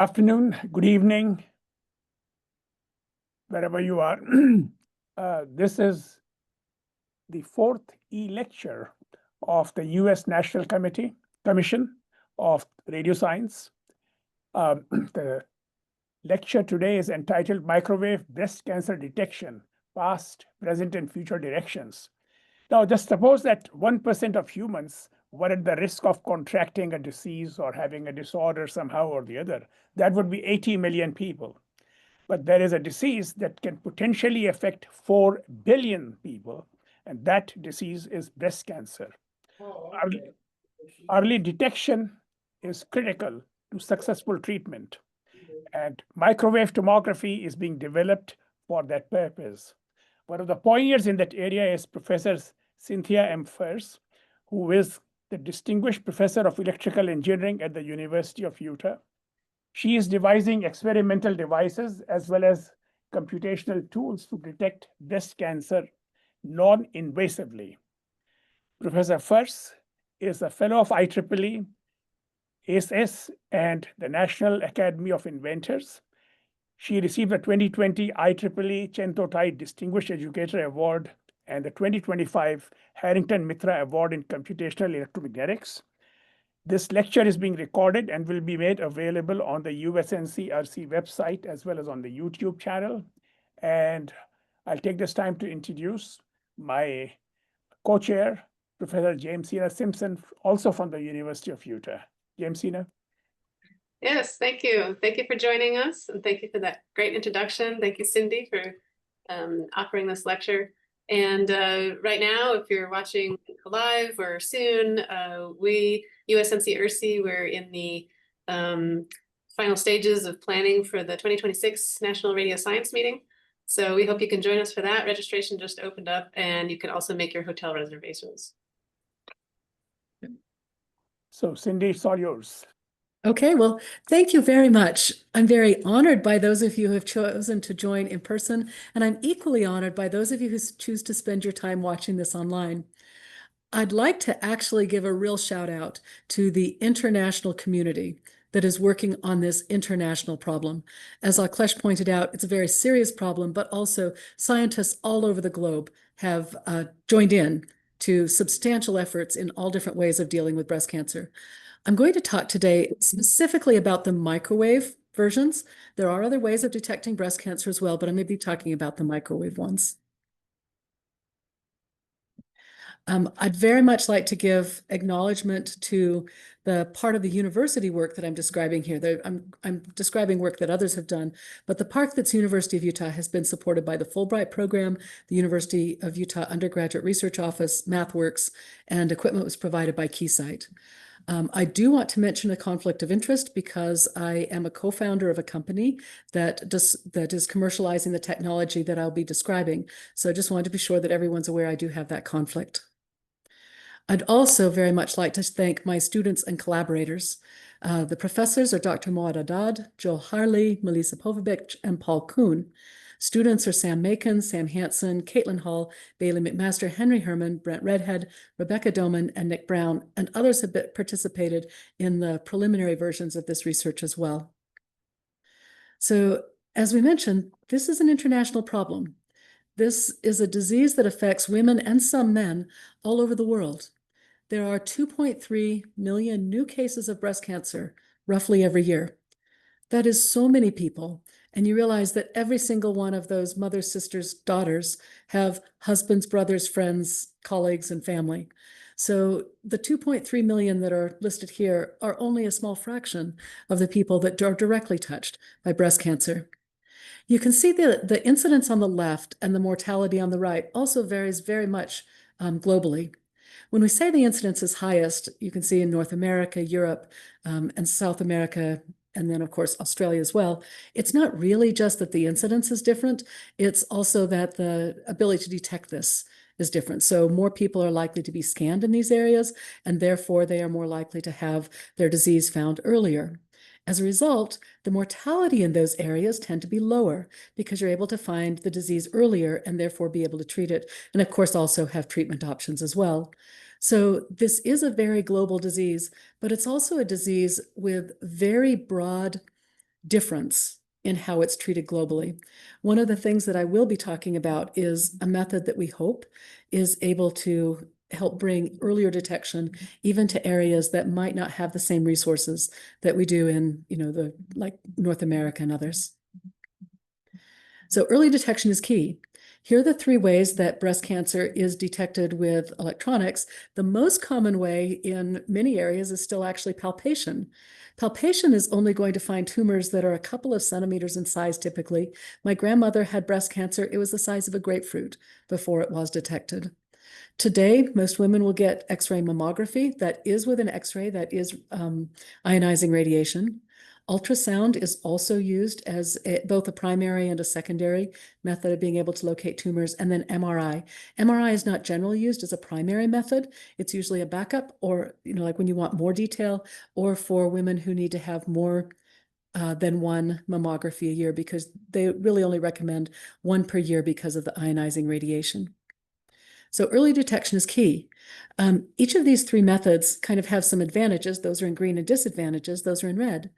Afternoon, good evening, wherever you are. This is the fourth e-lecture of the U.S. National Commission of Radio Science. The lecture today is entitled Microwave Breast Cancer Detection, Past, Present, and Future Directions. Now, just suppose that 1% of humans were at the risk of contracting a disease or having a disorder somehow or the other. That would be 80 million people. But there is a disease that can potentially affect 4 billion people, and that disease is breast cancer. Early detection is critical to successful treatment, and microwave tomography is being developed for that purpose. One of the pioneers in that area is Professor Cynthia M. Furse, who is the Distinguished Professor of Electrical Engineering at the University of Utah. She is devising experimental devices as well as computational tools to detect breast cancer non-invasively. Professor Furse is a fellow of IEEE, ACE, and the National Academy of Inventors. She received the 2020 IEEE Chentotai Distinguished Educator Award and the 2025 Harrington Mitra Award in Computational Electromagnetics. This lecture is being recorded and will be made available on the USNC-URSI website as well as on the YouTube channel. And I'll take this time to introduce my co-chair, Professor Jamesina Simpson, also from the University of Utah. Jamesina. Yes, thank you. Thank you for joining us, and thank you for that great introduction. Thank you, Cindy, for offering this lecture. And right now, if you're watching live or soon, we, USNC-URSI, we're in the final stages of planning for the 2026 National Radio Science Meeting. So we hope you can join us for that. Registration just opened up, and you can also make your hotel reservations. So Cindy, it's all yours. Okay, well, thank you very much. I'm very honored by those of you who have chosen to join in person, and I'm equally honored by those of you who choose to spend your time watching this online. I'd like to actually give a real shout out to the international community that is working on this international problem. As Aklesh pointed out, it's a very serious problem, but also scientists all over the globe have joined in to substantial efforts in all different ways of dealing with breast cancer. I'm going to talk today specifically about the microwave versions. There are other ways of detecting breast cancer as well, but I'm going to be talking about the microwave ones. I'd very much like to give acknowledgement to the part of the university work that I'm describing here. I'm describing work that others have done, but the part that's University of Utah has been supported by the Fulbright program, the University of Utah Undergraduate Research Office, MathWorks, and equipment was provided by Keysight. I do want to mention a conflict of interest because I am a co-founder of a company that is commercializing the technology that I'll be describing. So I just wanted to be sure that everyone's aware I do have that conflict. I'd also very much like to thank my students and collaborators. The professors are Dr. Moad Haddad, Joe Harley, Melissa Povovic, and Paul Kuhn. Students are Sam Macon, Sam Hansen, Caitlin Hall, Bailey McMaster, Henry Herman, Brent Redhead, Rebecca Doman, and Nick Brown, and others have participated in the preliminary versions of this research as well. So, as we mentioned, this is an international problem. This is a disease that affects women and some men all over the world. There are 2.3 million new cases of breast cancer roughly every year. That is so many people. And you realize that every single one of those mothers, sisters, daughters have husbands, brothers, friends, colleagues, and family. So the 2.3 million that are listed here are only a small fraction of the people that are directly touched by breast cancer. You can see the incidence on the left and the mortality on the right also varies very much globally. When we say the incidence is highest, you can see in North America, Europe, and South America, and then of course Australia as well. It's not really just that the incidence is different, it's also that the ability to detect this is different. So more people are likely to be scanned in these areas, and therefore they are more likely to have their disease found earlier. As a result, the mortality in those areas tend to be lower because you're able to find the disease earlier and therefore be able to treat it. And of course, also have treatment options as well. So this is a very global disease, but it's also a disease with very broad difference in how it's treated globally. One of the things that I will be talking about is a method that we hope is able to help bring earlier detection even to areas that might not have the same resources that we do in, like North America and others. So early detection is key. Here are the 3 ways that breast cancer is detected with electronics. The most common way in many areas is still actually palpation. Palpation is only going to find tumors that are a couple of centimeters in size typically. My grandmother had breast cancer. It was the size of a grapefruit before it was detected. Today, most women will get X-ray mammography. That is with an X-ray, that is ionizing radiation. Ultrasound is also used as both a primary and a secondary method of being able to locate tumors, and then MRI. MRI is not generally used as a primary method. It's usually a backup, or like when you want more detail, or for women who need to have more than one mammography a year, because they really only recommend 1 per year because of the ionizing radiation. So early detection is key. Each of these 3 methods kind of have some advantages. Those are in green, and disadvantages. Those are in red.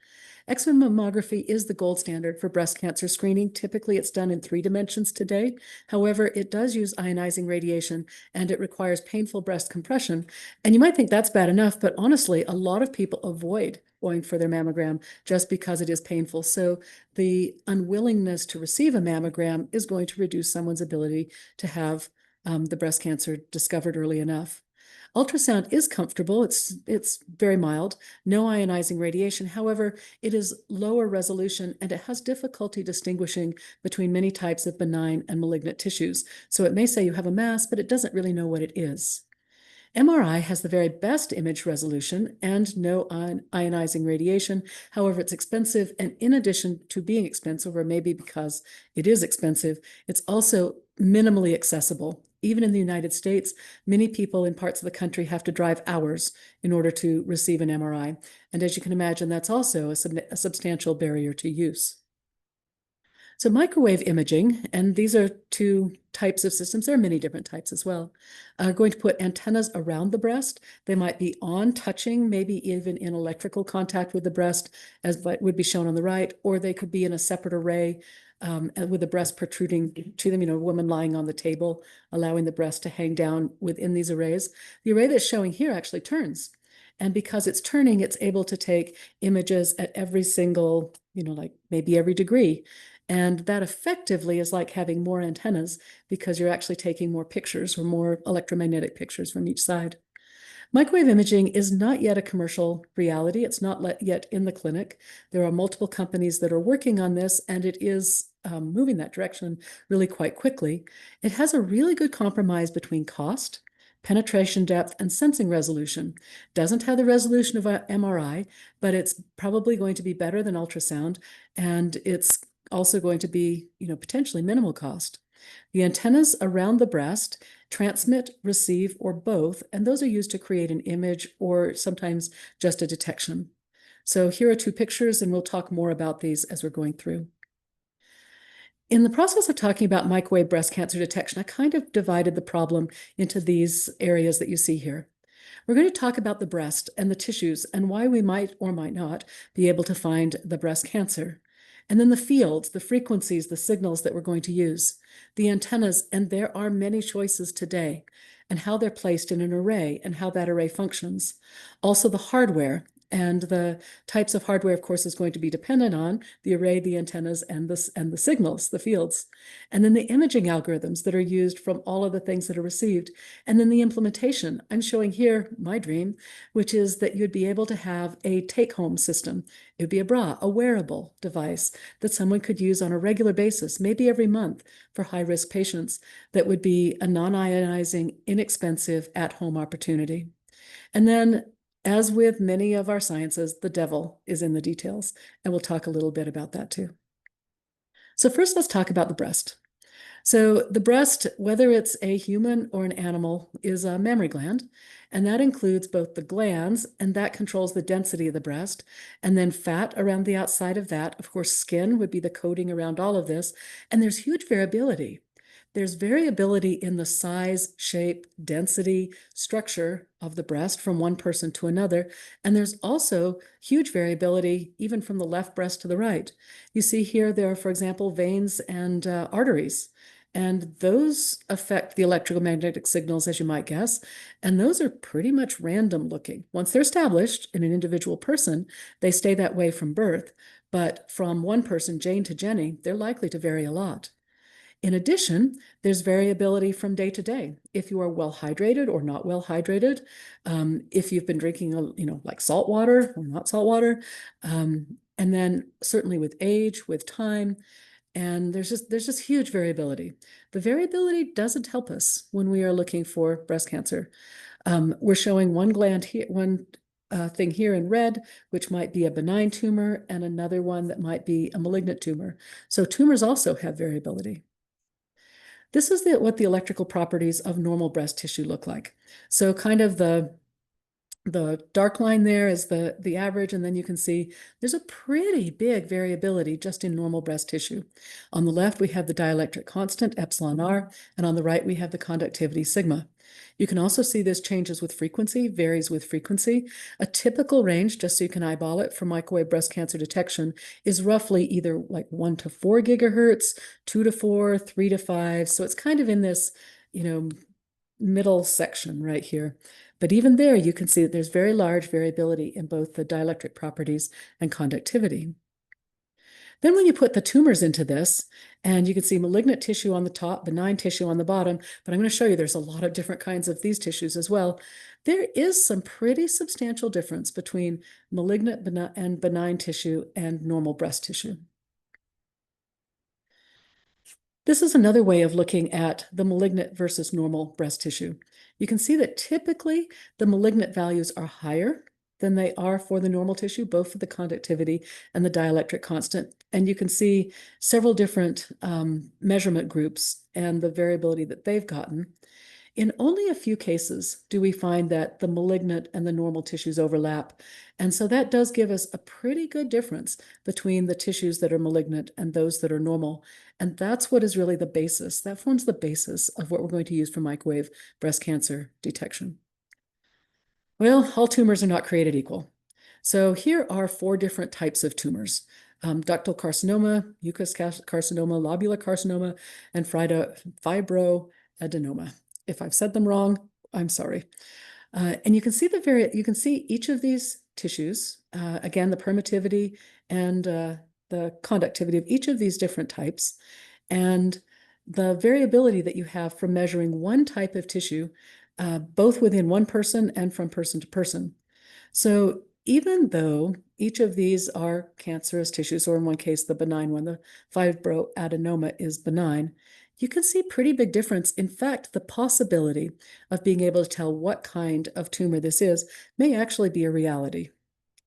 X-ray mammography is the gold standard for breast cancer screening. Typically, it's done in 3 dimensions today. However, it does use ionizing radiation, and it requires painful breast compression. And you might think that's bad enough, but honestly, a lot of people avoid going for their mammogram just because it is painful. So the unwillingness to receive a mammogram is going to reduce someone's ability to have the breast cancer discovered early enough. Ultrasound is comfortable. It's very mild, no ionizing radiation. However, it is lower resolution, and it has difficulty distinguishing between many types of benign and malignant tissues. So it may say you have a mass, but it doesn't really know what it is. MRI has the very best image resolution and no ionizing radiation. However, it's expensive, and in addition to being expensive, or maybe because it is expensive, it's also minimally accessible. Even in the United States, many people in parts of the country have to drive hours in order to receive an MRI. And as you can imagine, that's also a substantial barrier to use. So microwave imaging, and these are 2 types of systems, there are many different types as well, are going to put antennas around the breast. They might be on touching, maybe even in electrical contact with the breast, as would be shown on the right, or they could be in a separate array with the breast protruding to them, a woman lying on the table, allowing the breast to hang down within these arrays. The array that's showing here actually turns. And because it's turning, it's able to take images at every single, like maybe every degree. And that effectively is like having more antennas, because you're actually taking more pictures, or more electromagnetic pictures from each side. Microwave imaging is not yet a commercial reality. It's not yet in the clinic. There are multiple companies that are working on this, and it is moving that direction really quite quickly. It has a really good compromise between cost, penetration depth, and sensing resolution. Doesn't have the resolution of an MRI, but it's probably going to be better than ultrasound, and it's also going to be, potentially minimal cost. The antennas around the breast transmit, receive, or both, and those are used to create an image or sometimes just a detection. So here are 2 pictures, and we'll talk more about these as we're going through. In the process of talking about microwave breast cancer detection, I kind of divided the problem into these areas that you see here. We're going to talk about the breast and the tissues and why we might or might not be able to find the breast cancer. And then the fields, the frequencies, the signals that we're going to use, the antennas, and there are many choices today, and how they're placed in an array and how that array functions. Also the hardware, and the types of hardware, of course, is going to be dependent on the array, the antennas, and the signals, the fields. And then the imaging algorithms that are used from all of the things that are received. And then the implementation. I'm showing here my dream, which is that you'd be able to have a take-home system. It would be a bra, a wearable device that someone could use on a regular basis, maybe every month, for high-risk patients, that would be a non-ionizing, inexpensive, at-home opportunity. And then, as with many of our sciences, the devil is in the details, and we'll talk a little bit about that too. So first, let's talk about the breast. So the breast, whether it's a human or an animal, is a mammary gland, and that includes both the glands, and that controls the density of the breast, and then fat around the outside of that. Of course, skin would be the coating around all of this, and there's huge variability. there's variability in the size, shape, density, structure of the breast from one person to another. And there's also huge variability even from the left breast to the right. You see here, there are, for example, veins and arteries. And those affect the electromagnetic signals, as you might guess. And those are pretty much random looking. Once they're established in an individual person, they stay that way from birth. But from one person, Jane to Jenny, they're likely to vary a lot. In addition, there's variability from day to day. If you are well hydrated or not well hydrated, if you've been drinking, like salt water or not salt water, and then certainly with age, with time, and there's just huge variability. The variability doesn't help us when we are looking for breast cancer. We're showing one gland here, one thing here in red, which might be a benign tumor, and another one that might be a malignant tumor. So tumors also have variability. This is what the electrical properties of normal breast tissue look like. So kind of the dark line there is the average, and then you can see there's a pretty big variability just in normal breast tissue. On the left, we have the dielectric constant, epsilon r, and on the right, we have the conductivity, sigma. You can also see this changes with frequency, varies with frequency. A typical range, just so you can eyeball it, for microwave breast cancer detection is roughly either like 1 to 4 gigahertz, 2 to 4, 3 to 5. So it's kind of in this, middle section right here. But even there, you can see that there's very large variability in both the dielectric properties and conductivity. Then when you put the tumors into this, and you can see malignant tissue on the top, benign tissue on the bottom, but I'm going to show you there's a lot of different kinds of these tissues as well. There is some pretty substantial difference between malignant and benign tissue and normal breast tissue. This is another way of looking at the malignant versus normal breast tissue. You can see that typically the malignant values are higher than they are for the normal tissue, both for the conductivity and the dielectric constant. And you can see several different measurement groups and the variability that they've gotten. In only a few cases do we find that the malignant and the normal tissues overlap. And so that does give us a pretty good difference between the tissues that are malignant and those that are normal. And that's what is really the basis. That forms the basis of what we're going to use for microwave breast cancer detection. Well, all tumors are not created equal. So here are 4 different types of tumors: ductal carcinoma, mucous carcinoma, lobular carcinoma, and fibroadenoma. If I've said them wrong, I'm sorry. And you can see each of these tissues, again, the permittivity and the conductivity of each of these different types, and the variability that you have from measuring one type of tissue, both within one person and from person to person. So even though each of these are cancerous tissues, or in one case, the benign one, the fibroadenoma is benign, you can see pretty big difference. In fact, the possibility of being able to tell what kind of tumor this is may actually be a reality.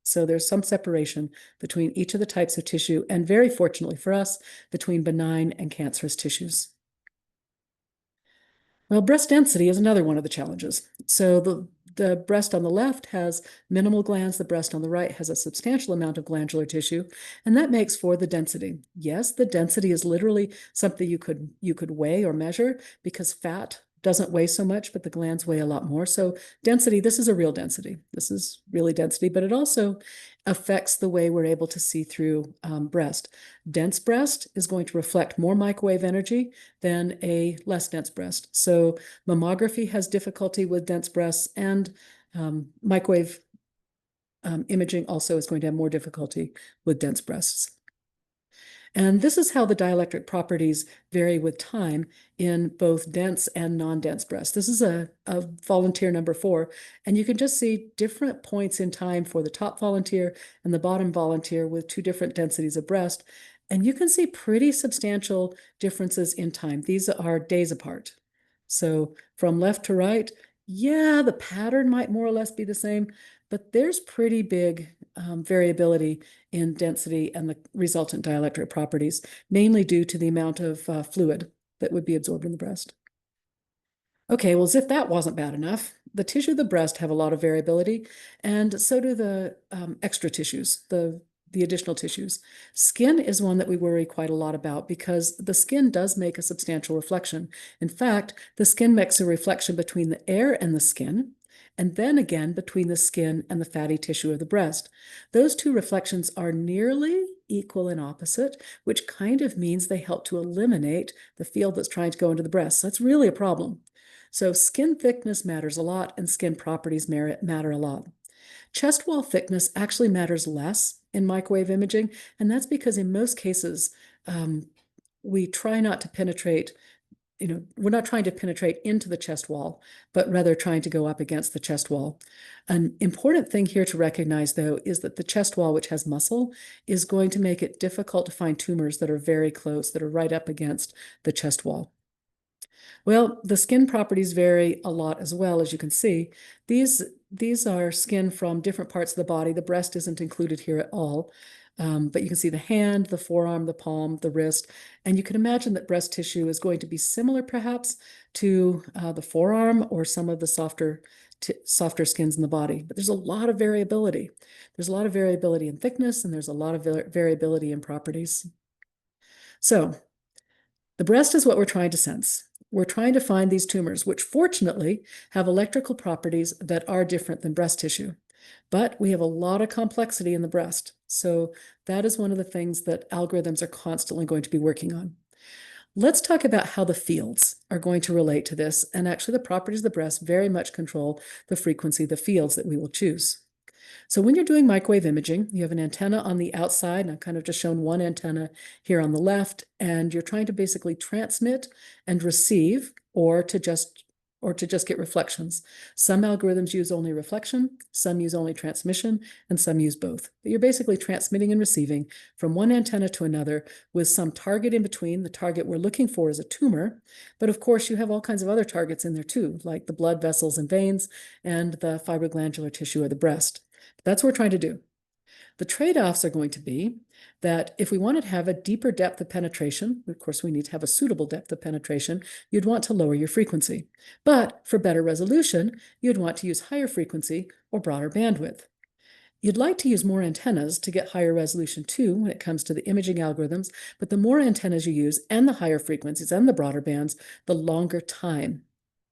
So there's some separation between each of the types of tissue, and very fortunately for us, between benign and cancerous tissues. Well, breast density is another one of the challenges. So the breast on the left has minimal glands, the breast on the right has a substantial amount of glandular tissue, and that makes for the density. Yes, the density is literally something you could weigh or measure, because fat doesn't weigh so much, but the glands weigh a lot more. So density, this is a real density. This is really density, but it also affects the way we're able to see through breast. Dense breast is going to reflect more microwave energy than a less dense breast. So mammography has difficulty with dense breasts, and microwave imaging also is going to have more difficulty with dense breasts. And this is how the dielectric properties vary with time in both dense and non-dense breasts. This is a volunteer number 4, and you can just see different points in time for the top volunteer and the bottom volunteer with 2 different densities of breast. And you can see pretty substantial differences in time. These are days apart. So from left to right, yeah, the pattern might more or less be the same, but there's pretty big variability in density and the resultant dielectric properties, mainly due to the amount of fluid that would be absorbed in the breast. Okay, well, as if that wasn't bad enough, the tissue of the breast have a lot of variability, and so do the extra tissues, the the additional tissues. Skin is one that we worry quite a lot about because the skin does make a substantial reflection. In fact, the skin makes a reflection between the air and the skin, and then again between the skin and the fatty tissue of the breast. Those two reflections are nearly equal and opposite, which kind of means they help to eliminate the field that's trying to go into the breast. So that's really a problem. So skin thickness matters a lot, and skin properties matter a lot. Chest wall thickness actually matters less in microwave imaging, and that's because in most cases, we try not to penetrate, we're not trying to penetrate into the chest wall, but rather trying to go up against the chest wall. An important thing here to recognize, though, is that the chest wall, which has muscle, is going to make it difficult to find tumors that are very close, that are right up against the chest wall. Well, the skin properties vary a lot as well, as you can see. These are skin from different parts of the body. The breast isn't included here at all, but you can see the hand, the forearm, the palm, the wrist, and you can imagine that breast tissue is going to be similar perhaps to the forearm or some of the softer skins in the body. But there's a lot of variability. There's a lot of variability in thickness, and there's a lot of variability in properties. So the breast is what we're trying to sense. We're trying to find these tumors, which fortunately have electrical properties that are different than breast tissue. But we have a lot of complexity in the breast. So that is one of the things that algorithms are constantly going to be working on. Let's talk about how the fields are going to relate to this. And actually, the properties of the breast very much control the frequency of the fields that we will choose. So when you're doing microwave imaging, you have an antenna on the outside, and I've kind of just shown one antenna here on the left, and you're trying to basically transmit and receive or to just get reflections. Some algorithms use only reflection, some use only transmission, and some use both. But you're basically transmitting and receiving from one antenna to another with some target in between. The target we're looking for is a tumor, but of course you have all kinds of other targets in there too, like the blood vessels and veins and the fibroglandular tissue of the breast. That's what we're trying to do. The trade-offs are going to be that if we want to have a deeper depth of penetration, of course, we need to have a suitable depth of penetration, you'd want to lower your frequency. But for better resolution, you'd want to use higher frequency or broader bandwidth. You'd like to use more antennas to get higher resolution too when it comes to the imaging algorithms, but the more antennas you use and the higher frequencies and the broader bands, the longer time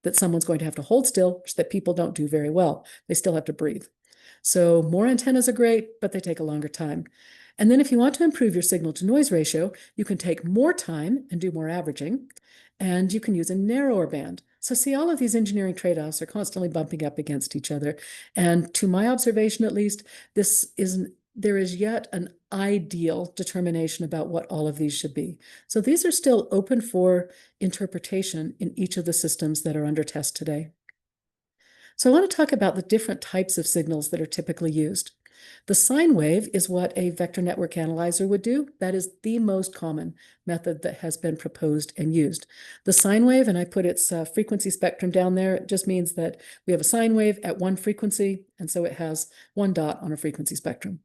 that someone's going to have to hold still, which that people don't do very well. They still have to breathe. So more antennas are great, but they take a longer time. And then if you want to improve your signal to noise ratio, you can take more time and do more averaging, and you can use a narrower band. So see, all of these engineering trade-offs are constantly bumping up against each other. And to my observation, at least, there is yet an ideal determination about what all of these should be. So these are still open for interpretation in each of the systems that are under test today. So I want to talk about the different types of signals that are typically used. The sine wave is what a vector network analyzer would do. That is the most common method that has been proposed and used. The sine wave, and I put its frequency spectrum down there, it just means that we have a sine wave at one frequency, and so it has one dot on a frequency spectrum.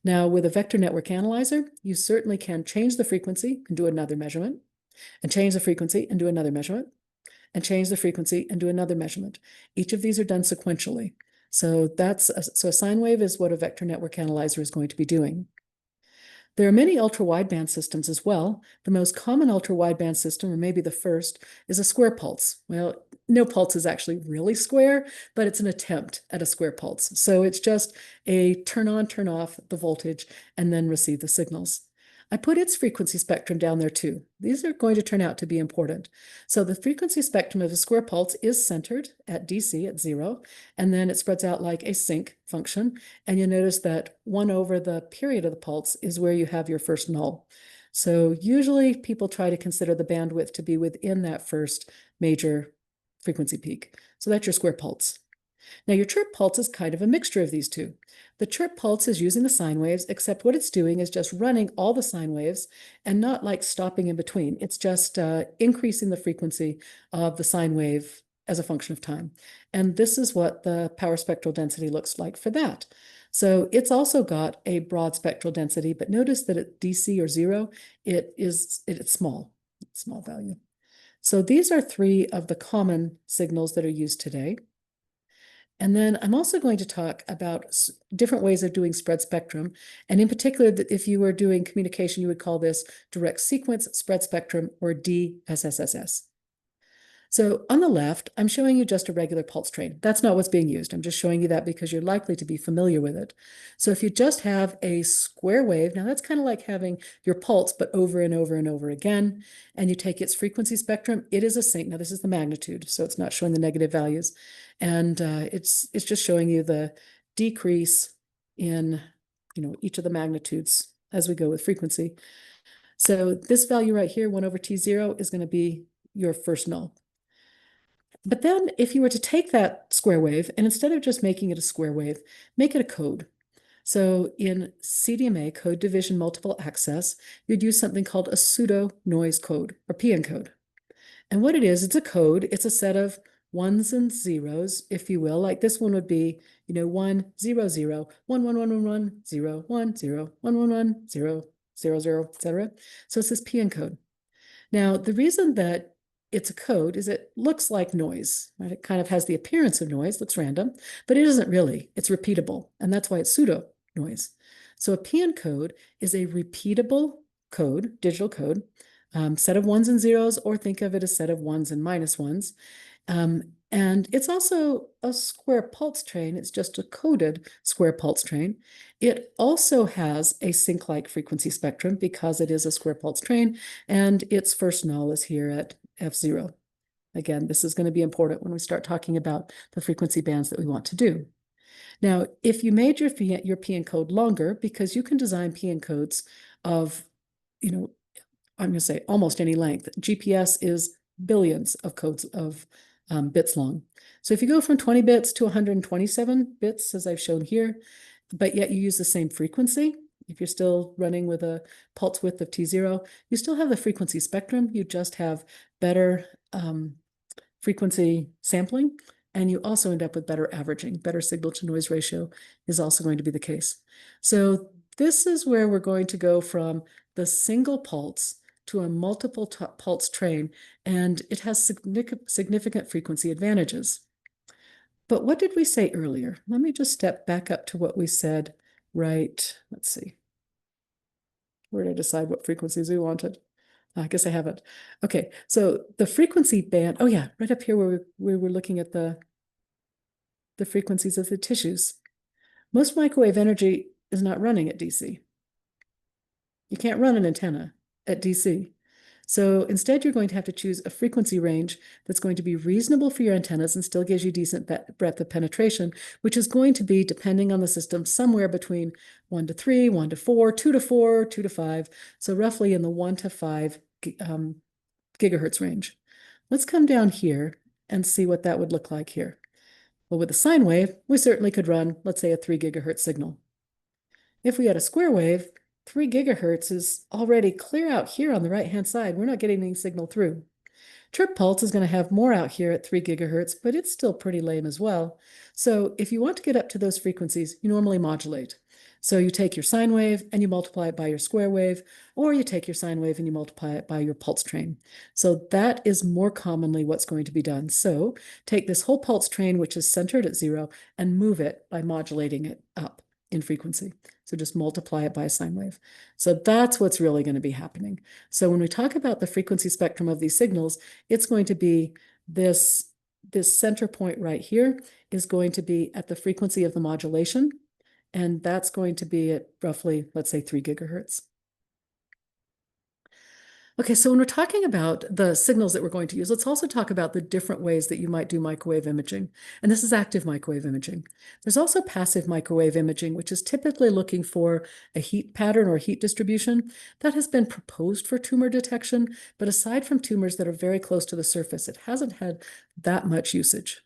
Now, with a vector network analyzer, you certainly can change the frequency and do another measurement, and change the frequency and do another measurement, and change the frequency and do another measurement. Each of these are done sequentially. So a sine wave is what a vector network analyzer is going to be doing. There are many ultra-wideband systems as well. The most common ultra-wideband system, or maybe the first, is a square pulse. Well, no pulse is actually really square, but it's an attempt at a square pulse. So it's just a turn on, turn off the voltage, and then receive the signals. I put its frequency spectrum down there too. These are going to turn out to be important. So the frequency spectrum of a square pulse is centered at DC at 0, and then it spreads out like a sinc function. And you'll notice that 1 over the period of the pulse is where you have your first null. So usually people try to consider the bandwidth to be within that first major frequency peak. So that's your square pulse. Now your chirp pulse is kind of a mixture of these two. The chirp pulse is using the sine waves, except what it's doing is just running all the sine waves and not like stopping in between. It's just increasing the frequency of the sine wave as a function of time. And this is what the power spectral density looks like for that. So it's also got a broad spectral density, but notice that at DC or 0, it's small value. So these are 3 of the common signals that are used today. And then I'm also going to talk about different ways of doing spread spectrum. And in particular, if you were doing communication, you would call this direct sequence spread spectrum, or DSSS. So on the left, I'm showing you just a regular pulse train. That's not what's being used. I'm just showing you that because you're likely to be familiar with it. So if you just have a square wave, now that's kind of like having your pulse, but over and over and over again, and you take its frequency spectrum, it is a sync. Now this is the magnitude, so it's not showing the negative values. And it's just showing you the decrease in, each of the magnitudes as we go with frequency. So this value right here, 1 over T0, is going to be your first null. But then if you were to take that square wave and instead of just making it a square wave, make it a code. So in CDMA, code division multiple access, you'd use something called a pseudo noise code, or PN code. And what it is, it's a code. It's a set of ones and zeros, if you will. Like this one would be, 1, 0, 0, 1, 1, 1, 1, 1, 0, 1, 0, 1, 1, 1, 0, 0, 0, etc. So it's this PN code. Now, the reason that it's a code is it looks like noise, right? It kind of has the appearance of noise, looks random, but it isn't really. It's repeatable, and that's why it's pseudo noise. So a PN code is a repeatable code, digital code, set of ones and zeros, or think of it as set of ones and minus ones. And it's also a square pulse train. It's just a coded square pulse train. It also has a sync-like frequency spectrum because it is a square pulse train, and its first null is here at F0. Again, this is going to be important when we start talking about the frequency bands that we want to do. Now, if you made your PN code longer, because you can design PN codes of, I'm going to say almost any length. GPS is billions of codes of bits long. So if you go from 20 bits to 127 bits, as I've shown here, but yet you use the same frequency, if you're still running with a pulse width of T0, you still have the frequency spectrum. You just have better frequency sampling, and you also end up with better averaging. Better signal to noise ratio is also going to be the case. So this is where we're going to go from the single pulse to a multiple pulse train, and it has significant frequency advantages. But what did we say earlier? Let me just step back up to what we said, right? Let's see. Where did I decide what frequencies we wanted? I guess I haven't. Okay, so the frequency band, oh yeah, right up here where we were looking at the frequencies of the tissues. Most microwave energy is not running at DC. You can't run an antenna at DC. So instead, you're going to have to choose a frequency range that's going to be reasonable for your antennas and still gives you decent breadth of penetration, which is going to be, depending on the system, somewhere between 1 to 3, 1 to 4, 2 to 4, 2 to 5. So roughly in the 1 to 5 gigahertz range. Let's come down here and see what that would look like here. Well, with a sine wave, we certainly could run, let's say, a 3 gigahertz signal. If we had a square wave, 3 gigahertz is already clear out here on the right-hand side. We're not getting any signal through. Trip pulse is going to have more out here at 3 gigahertz, but it's still pretty lame as well. So if you want to get up to those frequencies, you normally modulate. So you take your sine wave and you multiply it by your square wave, or you take your sine wave and you multiply it by your pulse train. So that is more commonly what's going to be done. So take this whole pulse train, which is centered at 0, and move it by modulating it up in frequency. So just multiply it by a sine wave. So that's what's really going to be happening. So when we talk about the frequency spectrum of these signals, it's going to be this center point right here is going to be at the frequency of the modulation. And that's going to be at roughly, let's say, 3 gigahertz. Okay, so when we're talking about the signals that we're going to use, let's also talk about the different ways that you might do microwave imaging. And this is active microwave imaging. There's also passive microwave imaging, which is typically looking for a heat pattern or heat distribution that has been proposed for tumor detection. But aside from tumors that are very close to the surface, it hasn't had that much usage.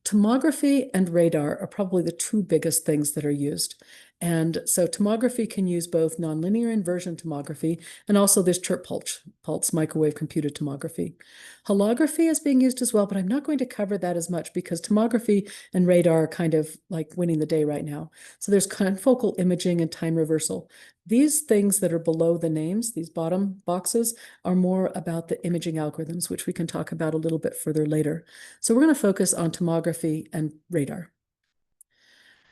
Tomography and radar are probably the two biggest things that are used. And so tomography can use both nonlinear inversion tomography and also this chirp pulse microwave computed tomography. Holography is being used as well, but I'm not going to cover that as much because tomography and radar are kind of like winning the day right now. So there's confocal imaging and time reversal. These things that are below the names, these bottom boxes, are more about the imaging algorithms, which we can talk about a little bit further later. So we're going to focus on tomography and radar.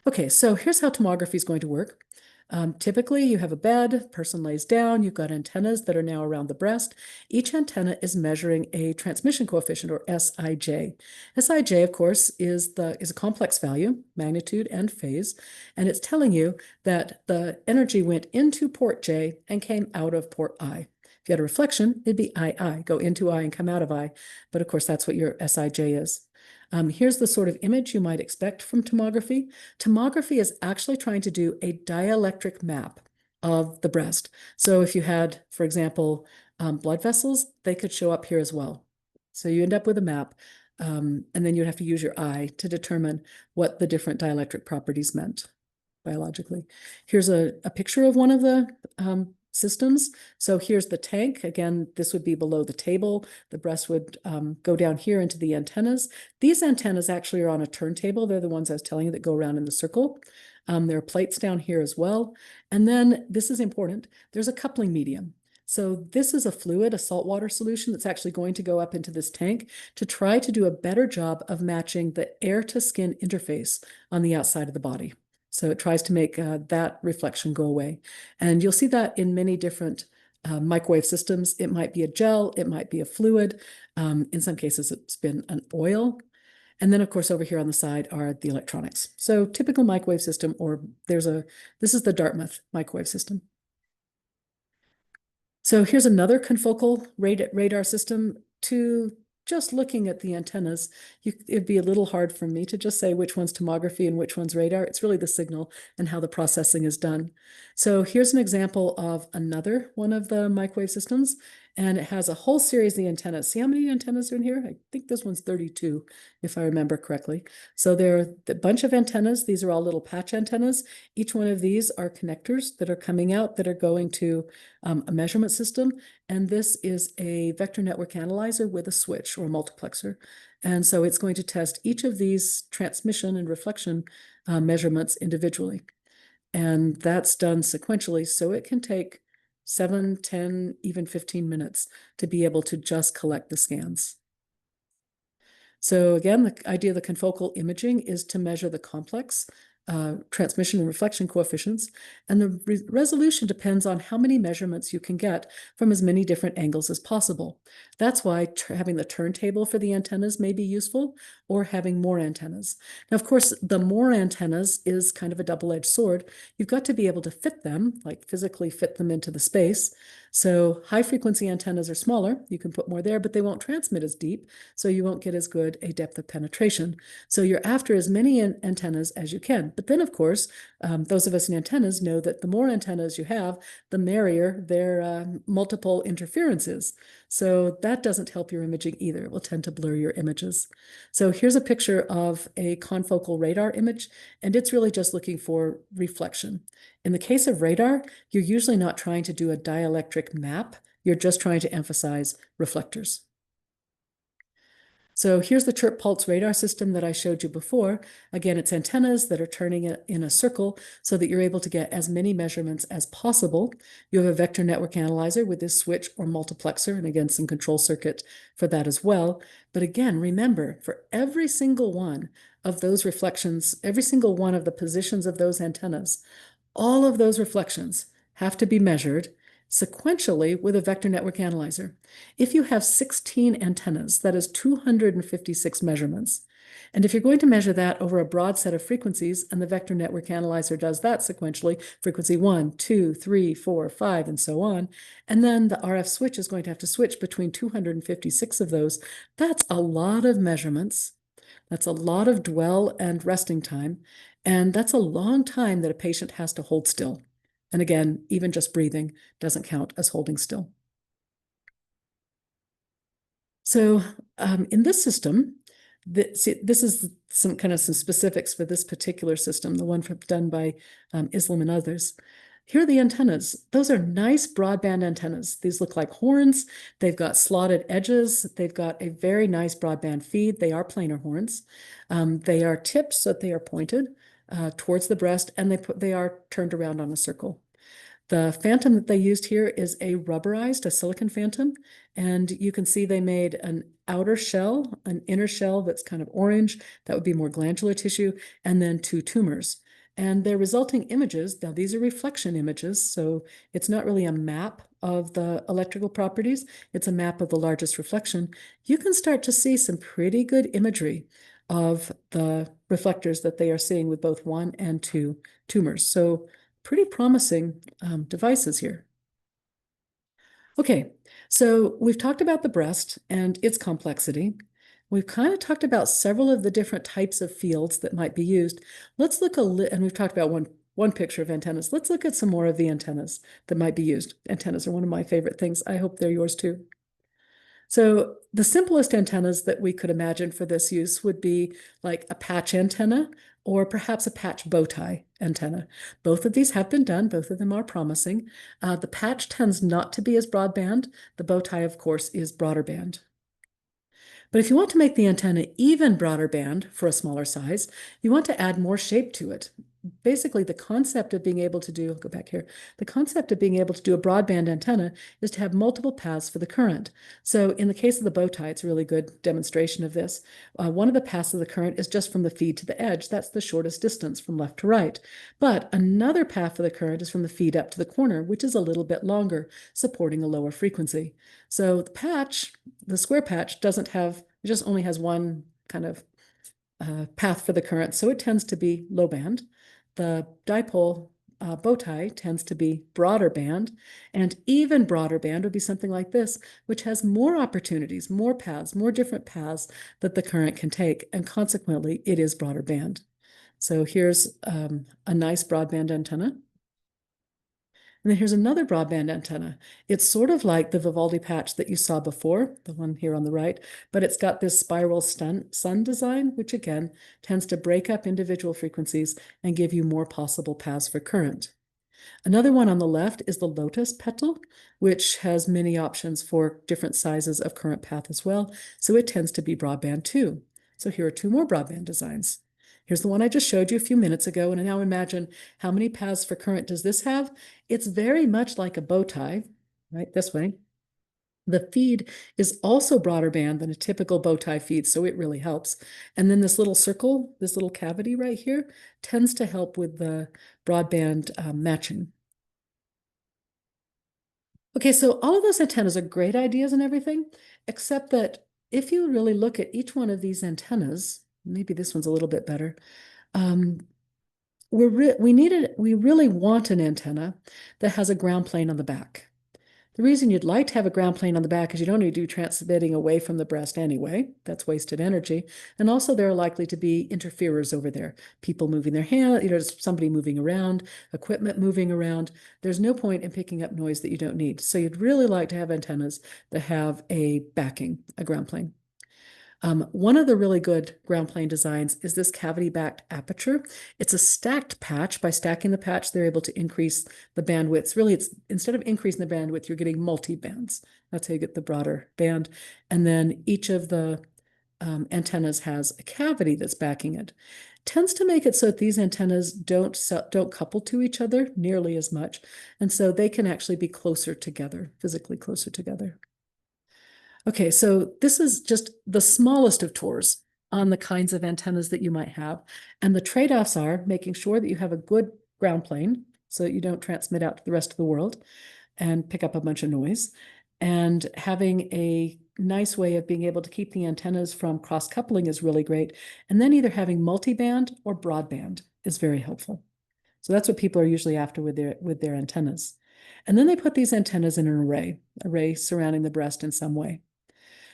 Okay, so here's how tomography is going to work. Typically, you have a bed, person lays down, you've got antennas that are now around the breast. Each antenna is measuring a transmission coefficient, or Sij. Sij, of course, is a complex value, magnitude and phase, and it's telling you that the energy went into port J and came out of port I. If you had a reflection, it'd be II, go into I and come out of I, but of course, that's what your Sij is. Here's the sort of image you might expect from tomography. Tomography is actually trying to do a dielectric map of the breast. So if you had, for example, blood vessels, they could show up here as well. So you end up with a map, and then you'd have to use your eye to determine what the different dielectric properties meant biologically. Here's a picture of one of the systems. So here's the tank. Again, this would be below the table. The breast would go down here into the antennas. These antennas actually are on a turntable. They're the ones I was telling you that go around in the circle. There are plates down here as well. And then this is important. There's a coupling medium. So this is a fluid, a saltwater solution that's actually going to go up into this tank to try to do a better job of matching the air to skin interface on the outside of the body. So it tries to make that reflection go away. And you'll see that in many different microwave systems. It might be a gel, it might be a fluid. In some cases, it's been an oil. And then, of course, over here on the side are the electronics. So typical microwave system, or this is the Dartmouth microwave system. So here's another confocal radar system. To just looking at the antennas, it'd be a little hard for me to just say which one's tomography and which one's radar. It's really the signal and how the processing is done. So here's an example of another one of the microwave systems, and it has a whole series of antennas. See how many antennas are in here? I think this one's 32, if I remember correctly. So there are a bunch of antennas. These are all little patch antennas. Each one of these are connectors that are coming out that are going to a measurement system. And this is a vector network analyzer with a switch or a multiplexer. And so it's going to test each of these transmission and reflection measurements individually. And that's done sequentially, so it can take 7, 10, even 15 minutes to be able to just collect the scans. So again, the idea of the confocal imaging is to measure the complex transmission and reflection coefficients, and the resolution depends on how many measurements you can get from as many different angles as possible. That's why having the turntable for the antennas may be useful, or having more antennas. Now, of course, the more antennas is kind of a double-edged sword. You've got to be able to fit them, like physically fit them into the space. So high-frequency antennas are smaller. You can put more there, but they won't transmit as deep, so you won't get as good a depth of penetration. So you're after as many antennas as you can. But then, of course, those of us in antennas know that the more antennas you have, the merrier their multiple interferences. So that doesn't help your imaging either. It will tend to blur your images. So here's a picture of a confocal radar image, and it's really just looking for reflection. In the case of radar, you're usually not trying to do a dielectric map. You're just trying to emphasize reflectors. So here's the chirp pulse radar system that I showed you before. Again, it's antennas that are turning it in a circle so that you're able to get as many measurements as possible. You have a vector network analyzer with this switch or multiplexer, and again, some control circuit for that as well. But again, remember, for every single one of those reflections, every single one of the positions of those antennas, all of those reflections have to be measured sequentially with a vector network analyzer. If you have 16 antennas, that is 256 measurements. And if you're going to measure that over a broad set of frequencies, and the vector network analyzer does that sequentially, frequency 1, 2, 3, 4, 5, and so on, and then the RF switch is going to have to switch between 256 of those, that's a lot of measurements. That's a lot of dwell and resting time. And that's a long time that a patient has to hold still. And again, even just breathing doesn't count as holding still. So in this system, This is some specifics for this particular system, the one done by Islam and others. Here are the antennas. Those are nice broadband antennas. These look like horns. They've got slotted edges. They've got a very nice broadband feed. They are planar horns. They are tipped so that they are pointed towards the breast, and they are turned around on a circle. The phantom that they used here is a silicon phantom, and you can see they made an outer shell, an inner shell that's kind of orange. That would be more glandular tissue, and then 2 tumors. And their resulting images, now these are reflection images, so it's not really a map of the electrical properties, it's a map of the largest reflection. You can start to see some pretty good imagery of the reflectors that they are seeing with both 1 and 2 tumors. So pretty promising devices here. Okay, so we've talked about the breast and its complexity. We've kind of talked about several of the different types of fields that might be used. Let's look and we've talked about one picture of antennas. Let's look at some more of the antennas that might be used. Antennas are one of my favorite things. I hope they're yours too. So the simplest antennas that we could imagine for this use would be like a patch antenna or perhaps a patch bow tie antenna. Both of these have been done. Both of them are promising. The patch tends not to be as broadband. The bow tie, of course, is broader band. But if you want to make the antenna even broader band for a smaller size, you want to add more shape to it. Basically, the concept of being able to do, I'll go back here, the concept of being able to do a broadband antenna is to have multiple paths for the current. So in the case of the bow tie, it's a really good demonstration of this. One of the paths of the current is just from the feed to the edge. That's the shortest distance from left to right. But another path for the current is from the feed up to the corner, which is a little bit longer, supporting a lower frequency. So the patch, the square patch, it just only has one kind of path for the current, so it tends to be low band. The dipole bow tie tends to be broader band, and even broader band would be something like this, which has more opportunities, more paths, more different paths that the current can take, and consequently, it is broader band. So here's a nice broadband antenna. And then here's another broadband antenna. It's sort of like the Vivaldi patch that you saw before, the one here on the right, but it's got this spiral sun design, which again tends to break up individual frequencies and give you more possible paths for current. Another one on the left is the lotus petal, which has many options for different sizes of current path as well. So it tends to be broadband too. So here are 2 more broadband designs. Here's the one I just showed you a few minutes ago, and now imagine how many paths for current does this have? It's very much like a bow tie, right, this way. The feed is also broader band than a typical bow tie feed, so it really helps. And then this little circle, this little cavity right here, tends to help with the broadband matching. Okay, so all of those antennas are great ideas and everything, except that if you really look at each one of these antennas, maybe this one's a little bit better. We really want an antenna that has a ground plane on the back. The reason you'd like to have a ground plane on the back is you don't need to do transmitting away from the breast anyway. That's wasted energy. And also there are likely to be interferers over there. People moving their hand, somebody moving around, equipment moving around. There's no point in picking up noise that you don't need. So you'd really like to have antennas that have a backing, a ground plane. One of the really good ground plane designs is this cavity-backed aperture. It's a stacked patch. By stacking the patch, they're able to increase the bandwidth. Really, it's instead of increasing the bandwidth, you're getting multi-bands. That's how you get the broader band. And then each of the antennas has a cavity that's backing it. Tends to make it so that these antennas don't couple to each other nearly as much. And so they can actually be closer together, physically closer together. Okay, so this is just the smallest of tours on the kinds of antennas that you might have. And the trade-offs are making sure that you have a good ground plane so that you don't transmit out to the rest of the world and pick up a bunch of noise, and having a nice way of being able to keep the antennas from cross-coupling is really great. And then either having multiband or broadband is very helpful. So that's what people are usually after with their antennas. And then they put these antennas in an array surrounding the breast in some way.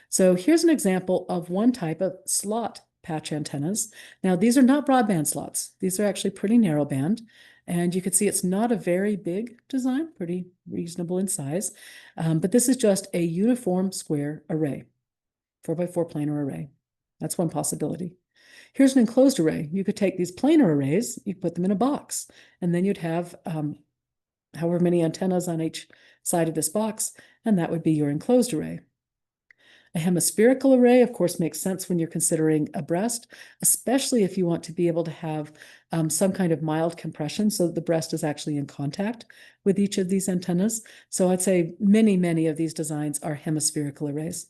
So here's an example of one type of slot patch antennas. Now, these are not broadband slots. These are actually pretty narrow band. And you can see it's not a very big design, pretty reasonable in size. But this is just a uniform square array, 4x4 planar array. That's one possibility. Here's an enclosed array. You could take these planar arrays, you put them in a box, and then you'd have however many antennas on each side of this box, and that would be your enclosed array. A hemispherical array, of course, makes sense when you're considering a breast, especially if you want to be able to have some kind of mild compression so that the breast is actually in contact with each of these antennas. So I'd say many of these designs are hemispherical arrays.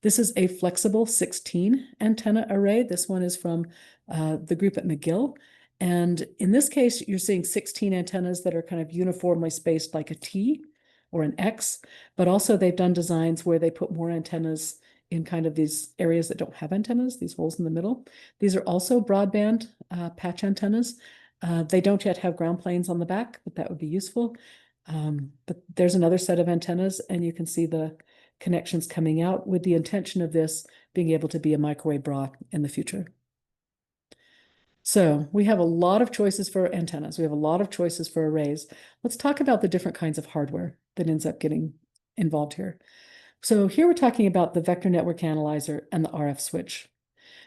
This is a flexible 16 antenna array. This one is from the group at McGill. And in this case, you're seeing 16 antennas that are kind of uniformly spaced like a T or an X, but also they've done designs where they put more antennas in kind of these areas that don't have antennas, these holes in the middle. These are also broadband patch antennas. They don't yet have ground planes on the back, but that would be useful. But there's another set of antennas, and you can see the connections coming out with the intention of this being able to be a microwave bra in the future. So we have a lot of choices for antennas. We have a lot of choices for arrays. Let's talk about the different kinds of hardware that ends up getting involved here. So here we're talking about the vector network analyzer and the RF switch.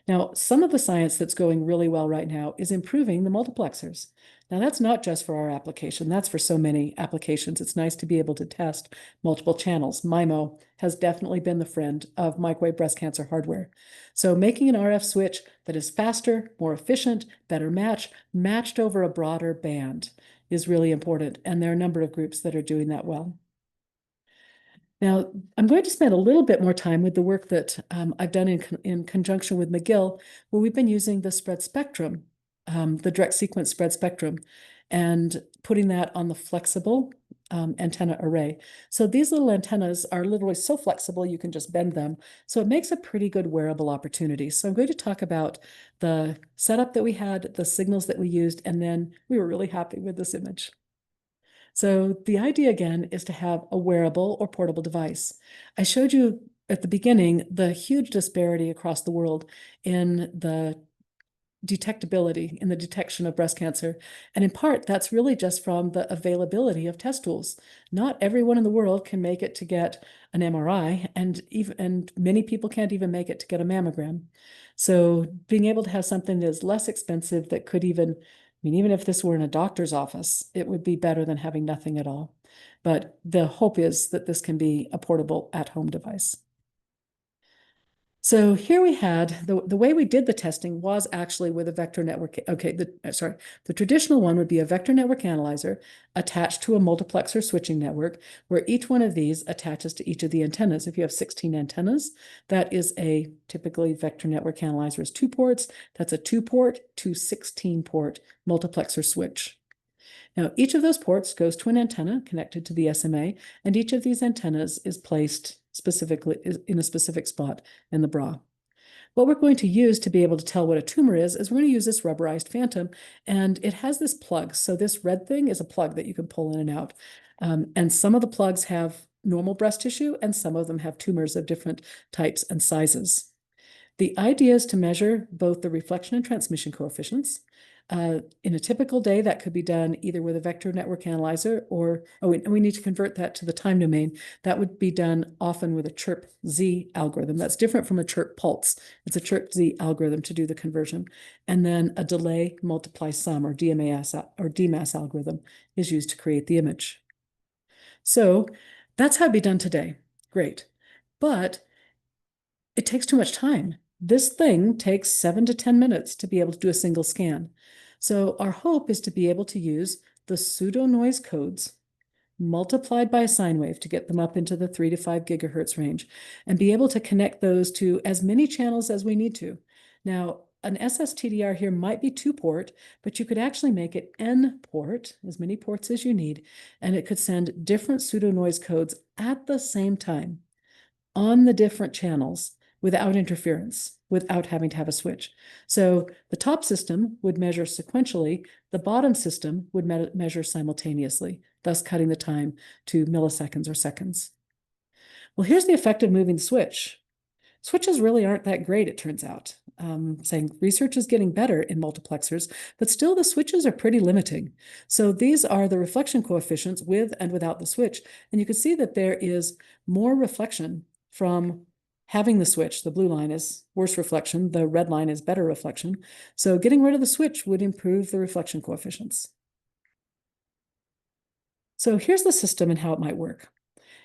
Now, some of the science that's going really well right now is improving the multiplexers. Now, that's not just for our application. That's for so many applications. It's nice to be able to test multiple channels. MIMO has definitely been the friend of microwave breast cancer hardware. So making an RF switch that is faster, more efficient, better matched over a broader band is really important. And there are a number of groups that are doing that well. Now, I'm going to spend a little bit more time with the work that I've done in conjunction with McGill, where we've been using the spread spectrum, the direct sequence spread spectrum, and putting that on the flexible antenna array. So these little antennas are literally so flexible, you can just bend them. So it makes a pretty good wearable opportunity. So I'm going to talk about the setup that we had, the signals that we used, and then we were really happy with this image. So the idea again is to have a wearable or portable device. I showed you at the beginning the huge disparity across the world in the detectability, in the detection of breast cancer. And in part, that's really just from the availability of test tools. Not everyone in the world can make it to get an MRI, and many people can't even make it to get a mammogram. So being able to have something that is less expensive that could even if this were in a doctor's office, it would be better than having nothing at all. But the hope is that this can be a portable at-home device. So here we had, the way we did the testing was actually with a vector network. Okay, the traditional one would be a vector network analyzer attached to a multiplexer switching network, where each one of these attaches to each of the antennas. If you have 16 antennas, that is a typically vector network analyzer is 2 ports. That's a 2-port to 16-port multiplexer switch. Now, each of those ports goes to an antenna connected to the SMA, and each of these antennas is placed specifically in a specific spot in the bra. What we're going to use to be able to tell what a tumor is we're going to use this rubberized phantom, and it has this plug. So this red thing is a plug that you can pull in and out. And some of the plugs have normal breast tissue, and some of them have tumors of different types and sizes. The idea is to measure both the reflection and transmission coefficients. In a typical day, that could be done either with a vector network analyzer or, we need to convert that to the time domain. That would be done often with a chirp-Z algorithm. That's different from a chirp pulse. It's a chirp-Z algorithm to do the conversion. And then a delay multiply sum or DMAS algorithm is used to create the image. So that's how it'd be done today. Great. But it takes too much time. This thing takes 7 to 10 minutes to be able to do a single scan. So our hope is to be able to use the pseudo noise codes multiplied by a sine wave to get them up into the 3 to 5 gigahertz range and be able to connect those to as many channels as we need to. Now, an SSTDR here might be 2-port, but you could actually make it N-port, as many ports as you need, and it could send different pseudo noise codes at the same time on the different channels without interference, without having to have a switch. So the top system would measure sequentially, the bottom system would measure simultaneously, thus cutting the time to milliseconds or seconds. Well, here's the effect of moving the switch. Switches really aren't that great, it turns out. Saying research is getting better in multiplexers, but still the switches are pretty limiting. So these are the reflection coefficients with and without the switch. And you can see that there is more reflection from having the switch, the blue line is worse reflection, the red line is better reflection. So getting rid of the switch would improve the reflection coefficients. So here's the system and how it might work.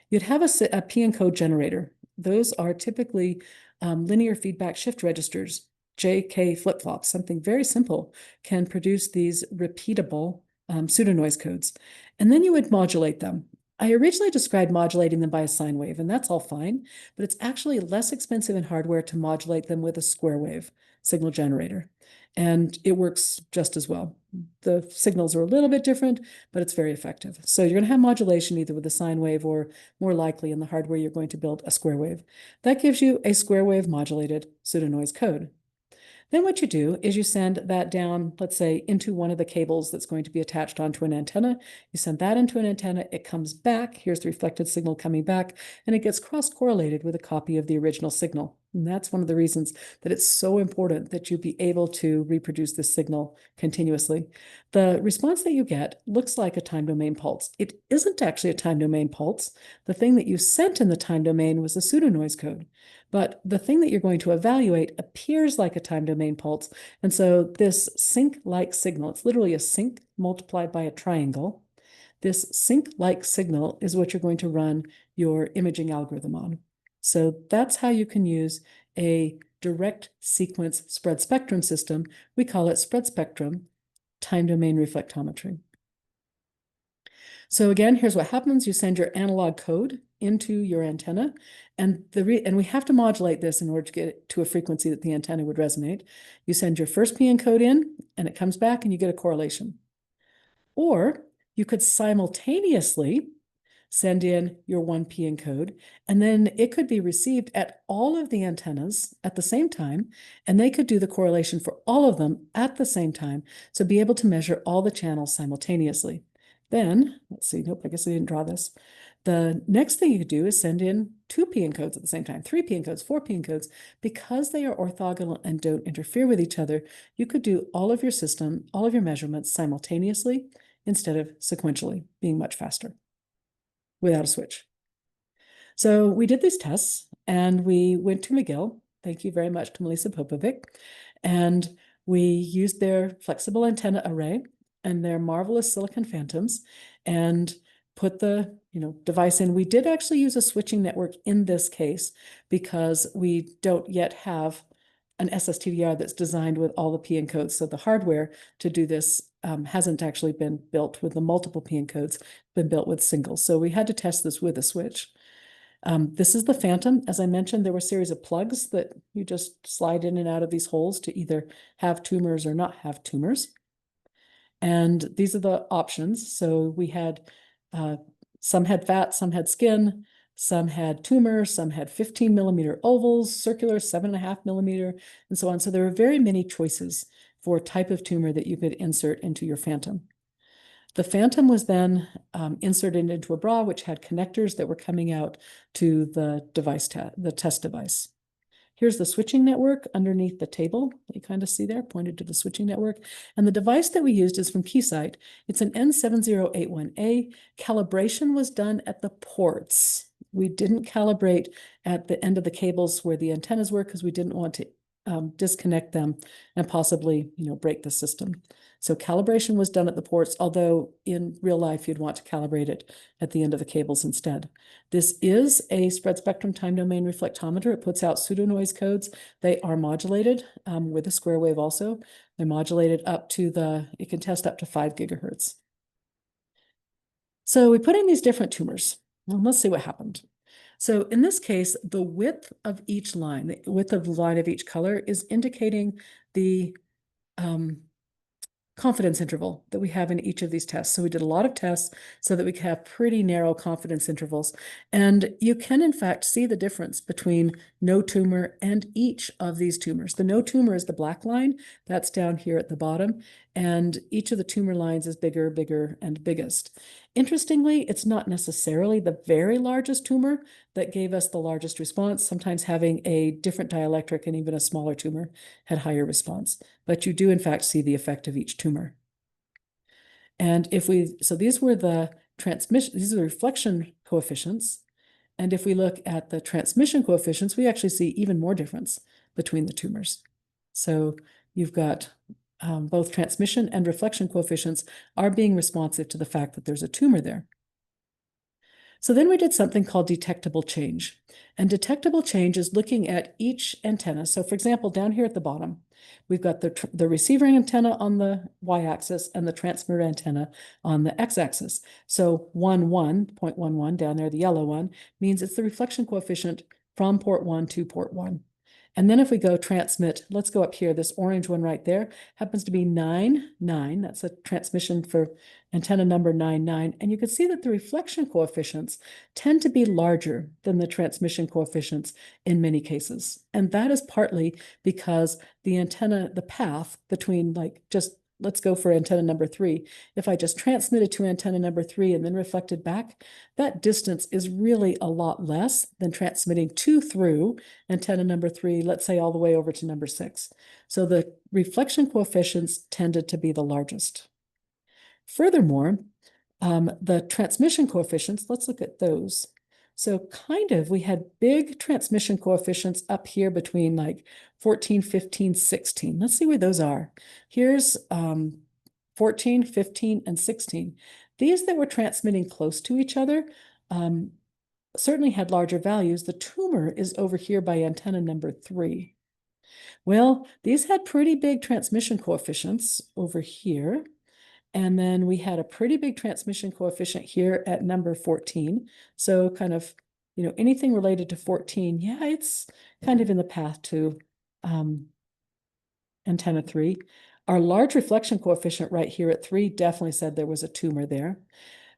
You'd have a P encode generator. Those are typically linear feedback shift registers, JK flip-flops, something very simple, can produce these repeatable pseudonoise codes. And then you would modulate them. I originally described modulating them by a sine wave, and that's all fine, but it's actually less expensive in hardware to modulate them with a square wave signal generator. And it works just as well. The signals are a little bit different, but it's very effective. So you're going to have modulation either with a sine wave or more likely in the hardware, you're going to build a square wave. That gives you a square wave modulated pseudonoise code. Then what you do is you send that down, let's say, into one of the cables that's going to be attached onto an antenna. You send that into an antenna, it comes back, here's the reflected signal coming back, and it gets cross-correlated with a copy of the original signal. And that's one of the reasons that it's so important that you be able to reproduce this signal continuously. The response that you get looks like a time domain pulse. It isn't actually a time domain pulse. The thing that you sent in the time domain was a pseudonoise code. But the thing that you're going to evaluate appears like a time domain pulse. And so this sync-like signal, it's literally a sync multiplied by a triangle. This sync-like signal is what you're going to run your imaging algorithm on. So that's how you can use a direct sequence spread spectrum system. We call it spread spectrum time domain reflectometry. So again, here's what happens. You send your analog code into your antenna, and we have to modulate this in order to get it to a frequency that the antenna would resonate. You send your first P encode in, and it comes back, and you get a correlation. Or you could simultaneously send in your 1P encode, and then it could be received at all of the antennas at the same time, and they could do the correlation for all of them at the same time, so be able to measure all the channels simultaneously. Then, let's see, nope, I guess I didn't draw this. The next thing you could do is send in 2P encodes at the same time, 3P encodes, 4P encodes. Because they are orthogonal and don't interfere with each other, you could do all of your system, all of your measurements simultaneously instead of sequentially, being much faster without a switch. So we did these tests and we went to McGill. Thank you very much to Melissa Popovic. And we used their flexible antenna array and their marvelous silicon phantoms and put the device in. We did actually use a switching network in this case because we don't yet have an SSTDR that's designed with all the P encodes. So the hardware to do this hasn't actually been built with the multiple P encodes, been built with singles. So we had to test this with a switch. This is the Phantom. As I mentioned, there were a series of plugs that you just slide in and out of these holes to either have tumors or not have tumors. And these are the options. So we had, some had fat, some had skin, some had tumor, some had 15 millimeter ovals, circular 7.5 millimeter, and so on. So there were very many choices for type of tumor that you could insert into your Phantom. The Phantom was then inserted into a bra, which had connectors that were coming out to the device, the test device. Here's the switching network underneath the table that you kind of see there, pointed to the switching network. And the device that we used is from Keysight. It's an N7081A. Calibration was done at the ports. We didn't calibrate at the end of the cables where the antennas were because we didn't want to disconnect them and possibly, break the system. So calibration was done at the ports, although in real life, you'd want to calibrate it at the end of the cables instead. This is a spread spectrum time domain reflectometer. It puts out pseudonoise codes. They are modulated with a square wave also. They're modulated up to it can test up to 5 gigahertz. So we put in these different tumors. Well, let's see what happened. So in this case, the width of each line, the width of the line of each color is indicating the confidence interval that we have in each of these tests. So we did a lot of tests so that we could have pretty narrow confidence intervals. And you can, in fact, see the difference between no tumor and each of these tumors. The no tumor is the black line. That's down here at the bottom. And each of the tumor lines is bigger, bigger, and biggest. Interestingly, it's not necessarily the very largest tumor that gave us the largest response. Sometimes having a different dielectric and even a smaller tumor had higher response. But you do, in fact, see the effect of each tumor. And so these were the reflection coefficients. And if we look at the transmission coefficients, we actually see even more difference between the tumors. So you've got both transmission and reflection coefficients are being responsive to the fact that there's a tumor there. So then we did something called detectable change. And detectable change is looking at each antenna. So for example, down here at the bottom, we've got the receiver antenna on the y-axis and the transmitter antenna on the x-axis. So 0.11 down there, the yellow one, means it's the reflection coefficient from port 1 to port 1. And then if we go transmit, let's go up here, this orange one right there happens to be 9,9. That's a transmission for antenna number 9,9. And you can see that the reflection coefficients tend to be larger than the transmission coefficients in many cases. And that is partly because the antenna, the path between let's go for antenna number 3. If I just transmitted to antenna number 3 and then reflected back, that distance is really a lot less than transmitting to through antenna number 3, let's say all the way over to number 6. So the reflection coefficients tended to be the largest. Furthermore, the transmission coefficients, let's look at those. So we had big transmission coefficients up here between like 14, 15, 16. Let's see where those are. Here's 14, 15, and 16. These that were transmitting close to each other certainly had larger values. The tumor is over here by antenna number 3. Well, these had pretty big transmission coefficients over here. And then we had a pretty big transmission coefficient here at number 14. So anything related to 14, yeah, it's kind of in the path to antenna 3. Our large reflection coefficient right here at 3 definitely said there was a tumor there.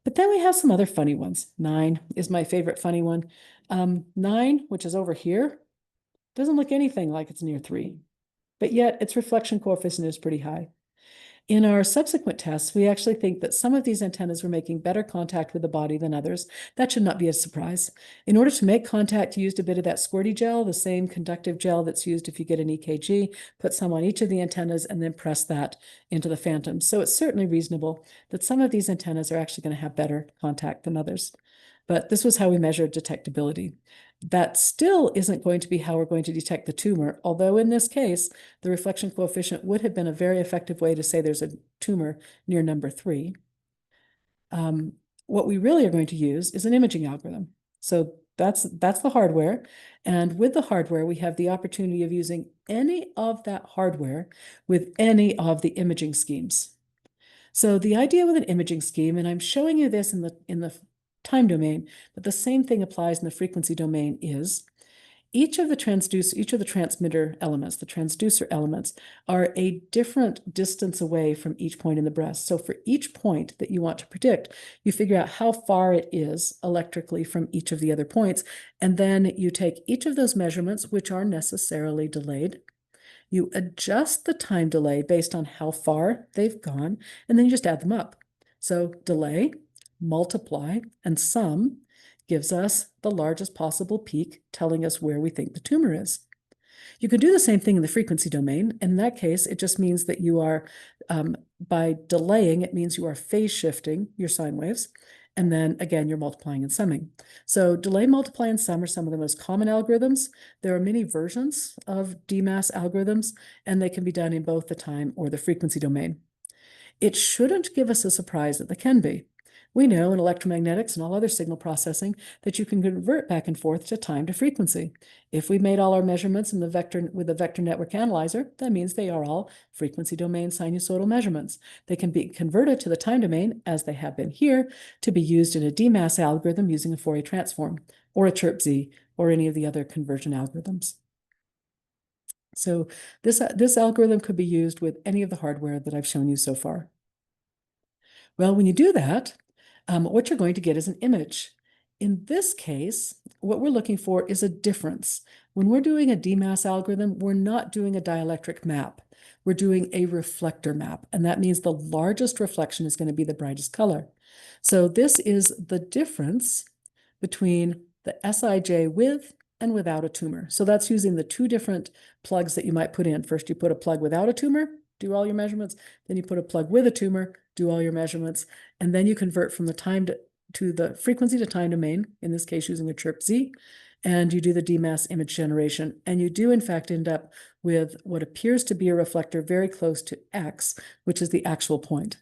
But then we have some other funny ones. 9 is my favorite funny one. 9, which is over here, doesn't look anything like it's near 3, but yet its reflection coefficient is pretty high. In our subsequent tests, we actually think that some of these antennas were making better contact with the body than others. That should not be a surprise. In order to make contact, you used a bit of that squirty gel, the same conductive gel that's used if you get an EKG, put some on each of the antennas and then press that into the phantom. So it's certainly reasonable that some of these antennas are actually going to have better contact than others. But this was how we measured detectability. That still isn't going to be how we're going to detect the tumor, although in this case, the reflection coefficient would have been a very effective way to say there's a tumor near number 3. What we really are going to use is an imaging algorithm. So that's the hardware. And with the hardware, we have the opportunity of using any of that hardware with any of the imaging schemes. So the idea with an imaging scheme, and I'm showing you this in the time domain, but the same thing applies in the frequency domain, is each of the transmitter elements, the transducer elements, are a different distance away from each point in the breast. So for each point that you want to predict, you figure out how far it is electrically from each of the other points, and then you take each of those measurements, which are necessarily delayed, you adjust the time delay based on how far they've gone, and then you just add them up. So delay, multiply, and sum gives us the largest possible peak, telling us where we think the tumor is. You could do the same thing in the frequency domain. In that case, it just means that you are, by delaying, it means you are phase shifting your sine waves. And then again, you're multiplying and summing. So delay, multiply, and sum are some of the most common algorithms. There are many versions of DMAS algorithms, and they can be done in both the time or the frequency domain. It shouldn't give us a surprise that they can be. We know in electromagnetics and all other signal processing that you can convert back and forth to time to frequency. If we made all our measurements in the with the vector network analyzer, that means they are all frequency domain sinusoidal measurements. They can be converted to the time domain, as they have been here, to be used in a DMAS algorithm using a Fourier transform, or a chirp-Z, or any of the other conversion algorithms. So this algorithm could be used with any of the hardware that I've shown you so far. Well, when you do that, what you're going to get is an image. In this case, what we're looking for is a difference. When we're doing a DMAS algorithm, we're not doing a dielectric map. We're doing a reflector map, and that means the largest reflection is going to be the brightest color. So this is the difference between the Sij with and without a tumor. So that's using the two different plugs that you might put in. First, you put a plug without a tumor, do all your measurements. Then you put a plug with a tumor, do all your measurements. And then you convert from the time to the frequency to time domain, in this case using a chirp Z, and you do the DMAS image generation. And you do in fact end up with what appears to be a reflector very close to X, which is the actual point.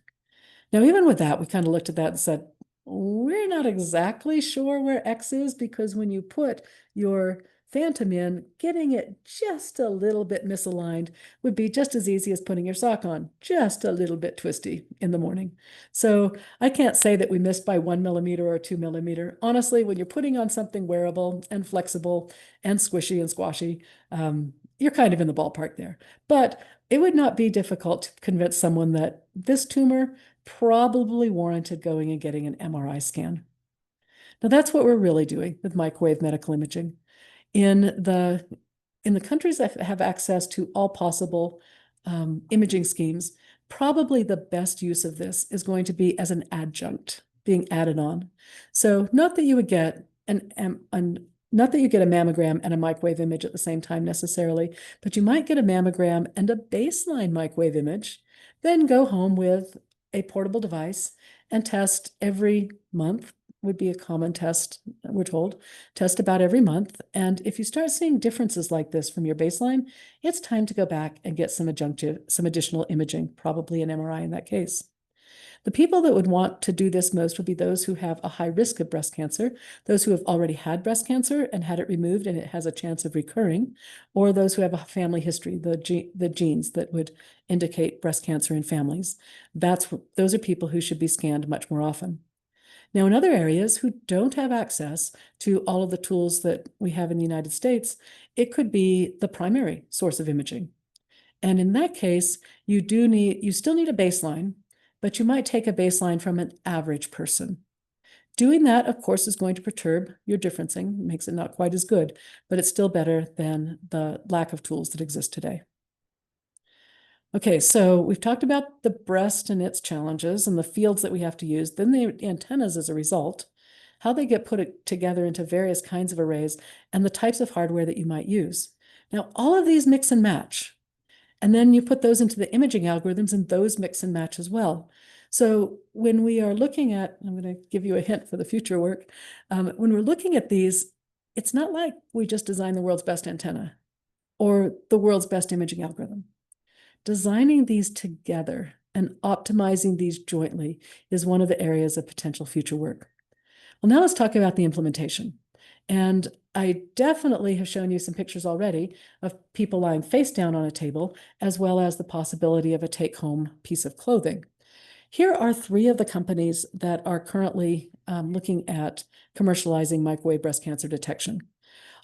Now, even with that, we kind of looked at that and said, we're not exactly sure where X is, because when you put your phantom in, getting it just a little bit misaligned would be just as easy as putting your sock on, just a little bit twisty in the morning. So I can't say that we missed by 1 millimeter or 2 millimeter. Honestly, when you're putting on something wearable and flexible and squishy and squashy, you're kind of in the ballpark there. But it would not be difficult to convince someone that this tumor probably warranted going and getting an MRI scan. Now, that's what we're really doing with microwave medical imaging. In the countries that have access to all possible imaging schemes, probably the best use of this is going to be as an adjunct, being added on. So not that you would get not that you get a mammogram and a microwave image at the same time necessarily, but you might get a mammogram and a baseline microwave image, then go home with a portable device and test every month. Would be a common test, we're told. Test about every month. And if you start seeing differences like this from your baseline, it's time to go back and get some additional imaging, probably an MRI in that case. The people that would want to do this most would be those who have a high risk of breast cancer, those who have already had breast cancer and had it removed and it has a chance of recurring, or those who have a family history, the genes that would indicate breast cancer in families. Those are people who should be scanned much more often. Now, in other areas who don't have access to all of the tools that we have in the United States, it could be the primary source of imaging. And in that case, you still need a baseline, but you might take a baseline from an average person. Doing that, of course, is going to perturb your differencing, makes it not quite as good, but it's still better than the lack of tools that exist today. Okay, so we've talked about the breast and its challenges and the fields that we have to use, then the antennas as a result, how they get put together into various kinds of arrays, and the types of hardware that you might use. Now, all of these mix and match, and then you put those into the imaging algorithms and those mix and match as well. So when we are looking at, I'm going to give you a hint for the future work, when we're looking at these, it's not like we just designed the world's best antenna or the world's best imaging algorithm. Designing these together and optimizing these jointly is one of the areas of potential future work. Well, now let's talk about the implementation. And I definitely have shown you some pictures already of people lying face down on a table, as well as the possibility of a take-home piece of clothing. Here are 3 of the companies that are currently looking at commercializing microwave breast cancer detection.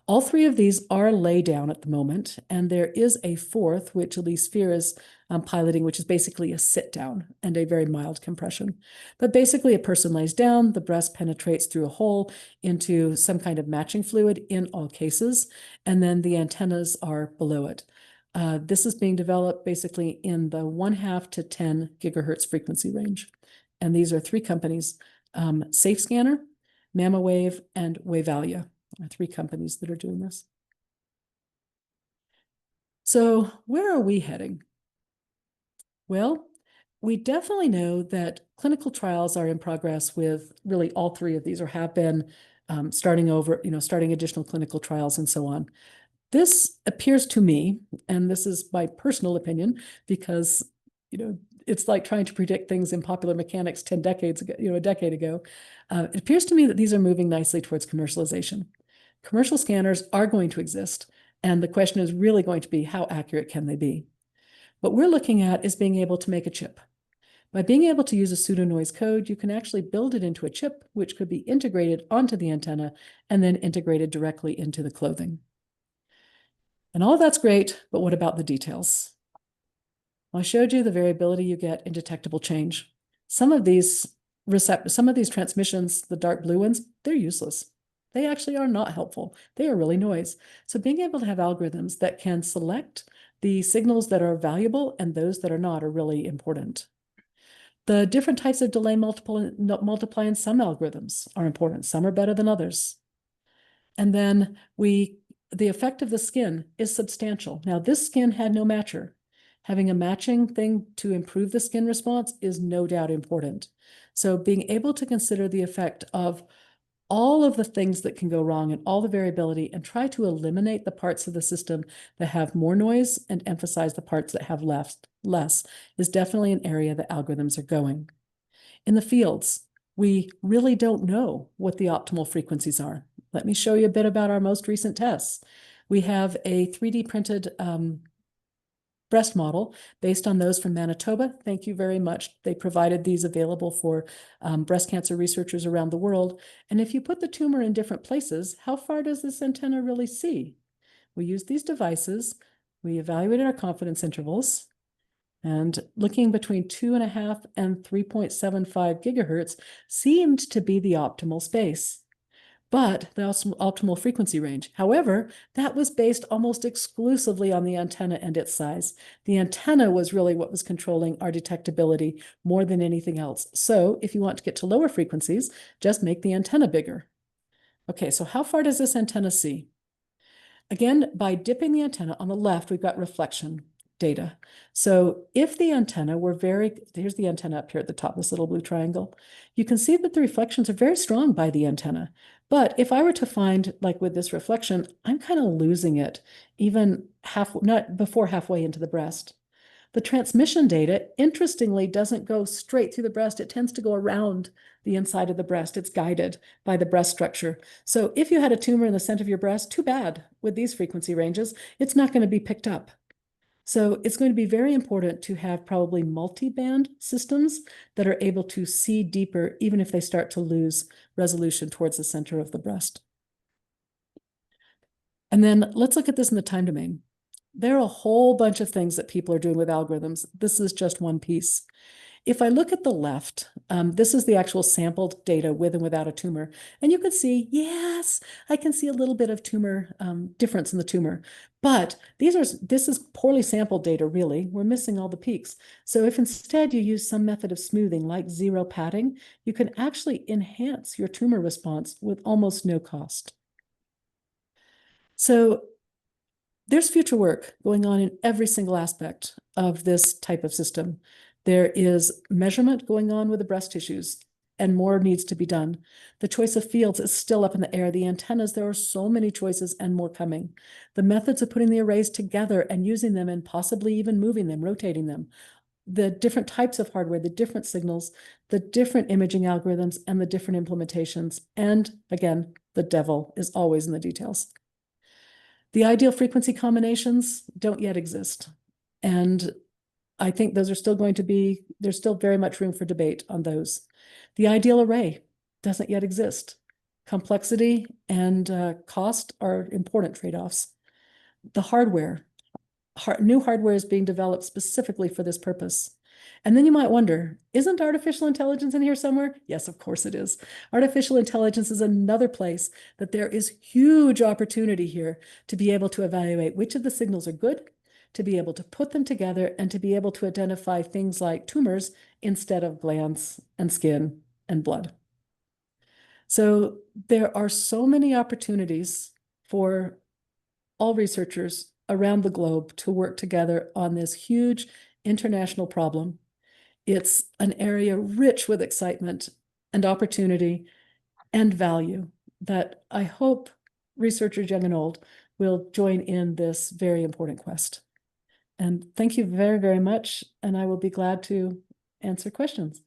All 3 of these are lay down at the moment, and there is a 4th, which Elise Fear is piloting, which is basically a sit down and a very mild compression. But basically, a person lays down, the breast penetrates through a hole into some kind of matching fluid in all cases, and then the antennas are below it. This is being developed basically in the 1/2 to 10 gigahertz frequency range. And these are 3 companies, Safe Scanner, MammaWave, and Wavealia. 3 companies that are doing this. So where are we heading? Well, we definitely know that clinical trials are in progress with really all 3 of these, or have been starting additional clinical trials and so on. This appears to me, and this is my personal opinion, because it's like trying to predict things in popular mechanics 10 decades ago, a decade ago. It appears to me that these are moving nicely towards commercialization. Commercial scanners are going to exist, and the question is really going to be, how accurate can they be? What we're looking at is being able to make a chip. By being able to use a pseudo-noise code, you can actually build it into a chip, which could be integrated onto the antenna and then integrated directly into the clothing. And all of that's great, but what about the details? I showed you the variability you get in detectable change. Some of these transmissions, the dark blue ones, they're useless. They actually are not helpful. They are really noise. So being able to have algorithms that can select the signals that are valuable and those that are not are really important. The different types of delay multiply in some algorithms are important. Some are better than others. And then the effect of the skin is substantial. Now, this skin had no matcher. Having a matching thing to improve the skin response is no doubt important. So being able to consider the effect of all of the things that can go wrong and all the variability and try to eliminate the parts of the system that have more noise and emphasize the parts that have less is definitely an area that algorithms are going. In the fields, we really don't know what the optimal frequencies are. Let me show you a bit about our most recent tests. We have a 3D printed breast model based on those from Manitoba. Thank you very much. They provided these available for breast cancer researchers around the world. And if you put the tumor in different places, how far does this antenna really see? We used these devices. We evaluated our confidence intervals. And looking between 2.5 and 3.75 gigahertz seemed to be the optimal space, but the optimal frequency range. However, that was based almost exclusively on the antenna and its size. The antenna was really what was controlling our detectability more than anything else. So if you want to get to lower frequencies, just make the antenna bigger. Okay, so how far does this antenna see? Again, by dipping the antenna on the left, we've got reflection data. So if the antenna were here's the antenna up here at the top, this little blue triangle, you can see that the reflections are very strong by the antenna. But if I were to find, like with this reflection, I'm kind of losing it, even not before halfway into the breast. The transmission data, interestingly, doesn't go straight through the breast. It tends to go around the inside of the breast. It's guided by the breast structure. So if you had a tumor in the center of your breast, too bad with these frequency ranges, it's not going to be picked up. So it's going to be very important to have probably multi-band systems that are able to see deeper, even if they start to lose resolution towards the center of the breast. And then let's look at this in the time domain. There are a whole bunch of things that people are doing with algorithms. This is just one piece. If I look at the left, this is the actual sampled data with and without a tumor. And you can see, yes, I can see a little bit of tumor difference in the tumor. But this is poorly sampled data, really. We're missing all the peaks. So if instead you use some method of smoothing like zero padding, you can actually enhance your tumor response with almost no cost. So there's future work going on in every single aspect of this type of system. There is measurement going on with the breast tissues, and more needs to be done. The choice of fields is still up in the air. The antennas, there are so many choices and more coming. The methods of putting the arrays together and using them and possibly even moving them, rotating them, the different types of hardware, the different signals, the different imaging algorithms, and the different implementations. And again, the devil is always in the details. The ideal frequency combinations don't yet exist. And I think those are still going to be, there's still very much room for debate on those. The ideal array doesn't yet exist. Complexity and cost are important trade-offs. The hardware, new hardware is being developed specifically for this purpose. And then you might wonder, isn't artificial intelligence in here somewhere? Yes, of course it is. Artificial intelligence is another place that there is huge opportunity here to be able to evaluate which of the signals are good, to be able to put them together, and to be able to identify things like tumors instead of glands and skin and blood. So there are so many opportunities for all researchers around the globe to work together on this huge international problem. It's an area rich with excitement and opportunity and value that I hope researchers young and old will join in this very important quest. And thank you very, very much. And I will be glad to answer questions.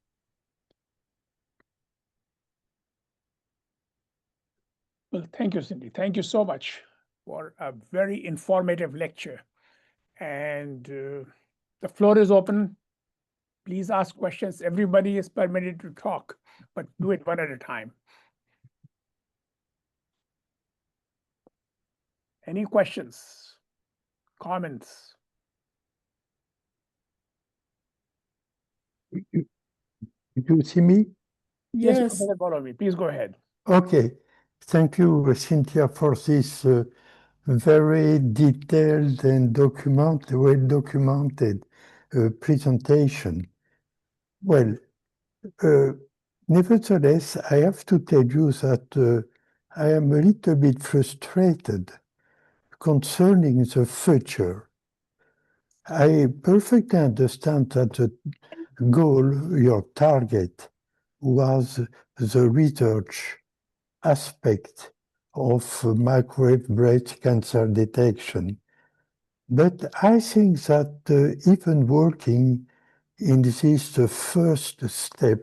Well, thank you, Cindy. Thank you so much for a very informative lecture. And the floor is open. Please ask questions. Everybody is permitted to talk, but do it one at a time. Any questions, comments? You see me? Yes, Yes. Professor Bolomi, please go ahead. Okay. Thank you, Cynthia, for this very detailed and well-documented presentation. Well, nevertheless, I have to tell you that I am a little bit frustrated concerning the future. I perfectly understand that the goal, your target, was the research aspect of microwave breast cancer detection. But I think that even working in this the first step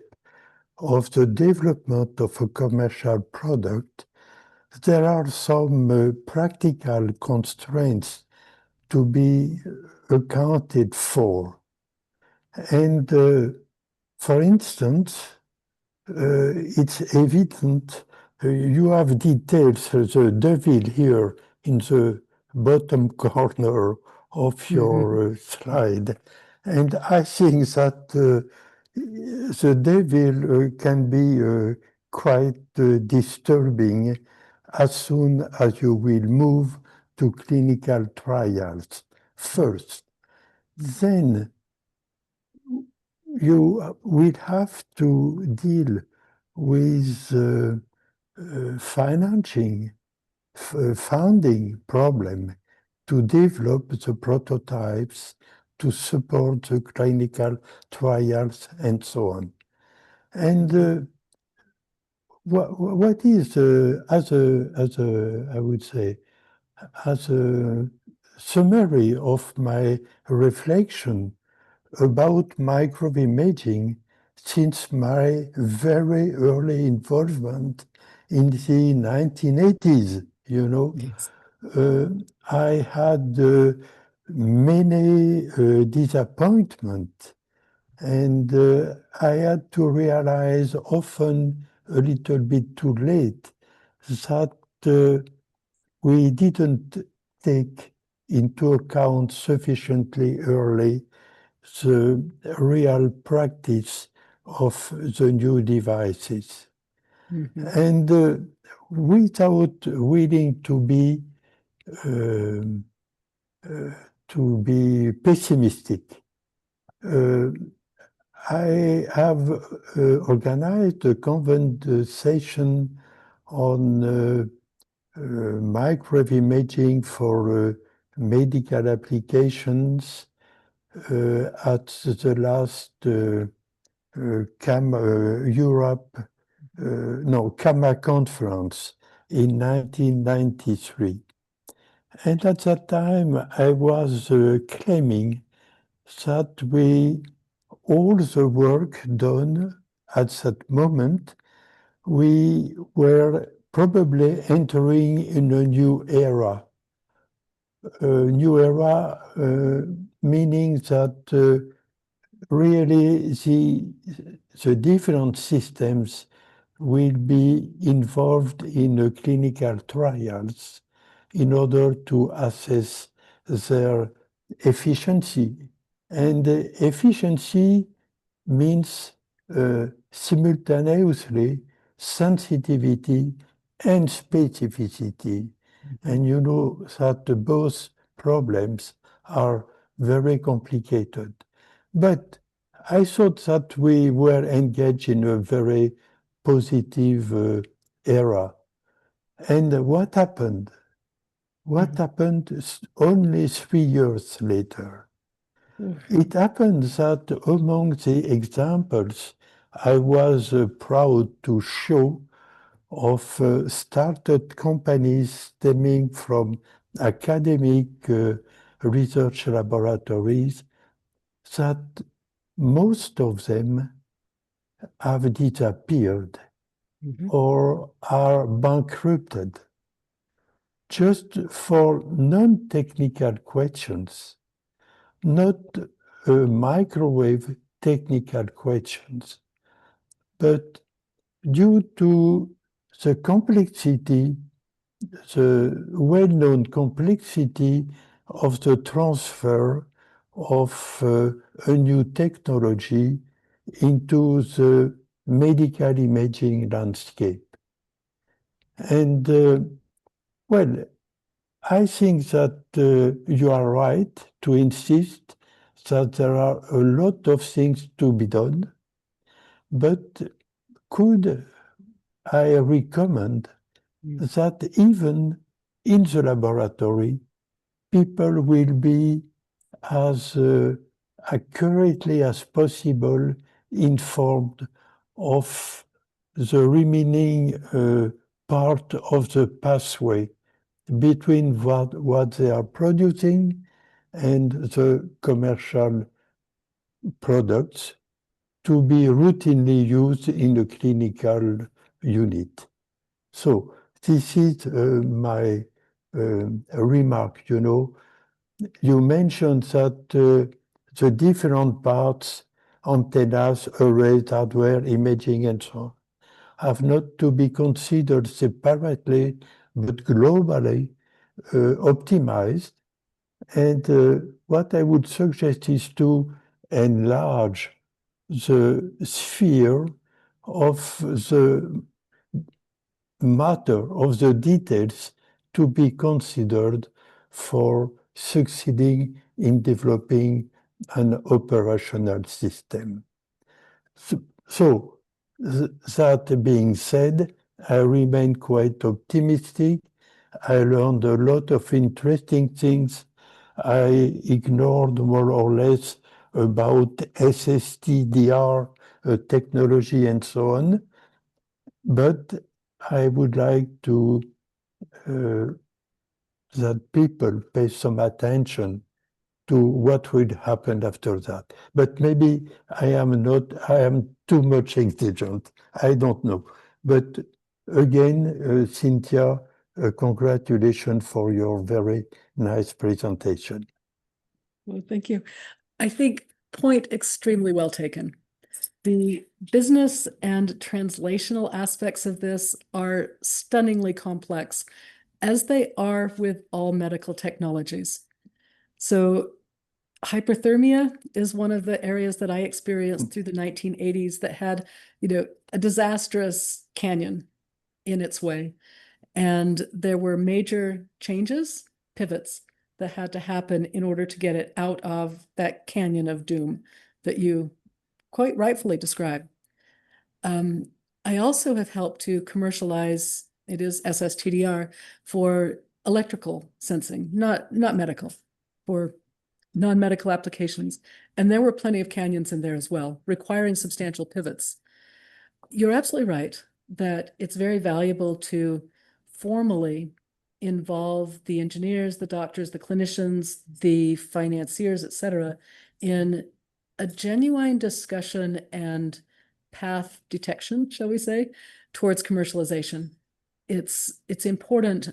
of the development of a commercial product, there are some practical constraints to be accounted for. And for instance, it's evident you have details, the devil here in the bottom corner of your slide. And I think that the devil can be quite disturbing as soon as you will move to clinical trials first. Then you will have to deal with financing, funding problem to develop the prototypes, to support the clinical trials, and so on. And what is, I would say, as a summary of my reflection about microimaging since my very early involvement in the 1980s, you know. Yes. I had many disappointments, and I had to realize often a little bit too late that we didn't take into account sufficiently early the real practice of the new devices. And without willing to be pessimistic, I have organized a conversation on microwave for medical applications at the last CAMA conference in 1993. And at that time, I was claiming that all the work done at that moment, we were probably entering in a new era. Meaning that really the different systems will be involved in clinical trials in order to assess their efficiency. And efficiency means simultaneously sensitivity and specificity. And you know that both problems are very complicated. But I thought that we were engaged in a very positive era. And what happened? What happened only 3 years later? It happened that among the examples I was proud to show of started companies stemming from academic research laboratories, that most of them have disappeared or are bankrupted just for non-technical questions, not microwave technical questions, but due to the complexity, the well-known complexity of the transfer of a new technology into the medical imaging landscape. And well, I think that you are right to insist that there are a lot of things to be done, but could I recommend that even in the laboratory, people will be as accurately as possible informed of the remaining part of the pathway between what they are producing and the commercial products to be routinely used in a clinical unit. So this is my remark, you know. You mentioned that the different parts, antennas, arrays, hardware, imaging, and so on, have not to be considered separately, but globally optimized. And what I would suggest is to enlarge the sphere of the matter, of the details to be considered for succeeding in developing an operational system. So that being said, I remain quite optimistic. I learned a lot of interesting things. I ignored more or less about SSTDR technology and so on. But I would like to that people pay some attention to what would happen after that. But maybe I am too much exigent. I don't know. But again, Cynthia, congratulations for your very nice presentation. Well, thank you. I think point extremely well taken. The business and translational aspects of this are stunningly complex, as they are with all medical technologies. So hyperthermia is one of the areas that I experienced through the 1980s that had, a disastrous canyon in its way. And there were major changes, pivots, that had to happen in order to get it out of that canyon of doom that you quite rightfully describe. I also have helped to commercialize, it is SSTDR, for electrical sensing, not medical, for non-medical applications. And there were plenty of canyons in there as well, requiring substantial pivots. You're absolutely right that it's very valuable to formally involve the engineers, the doctors, the clinicians, the financiers, et cetera, in a genuine discussion and path detection, shall we say, towards commercialization. It's important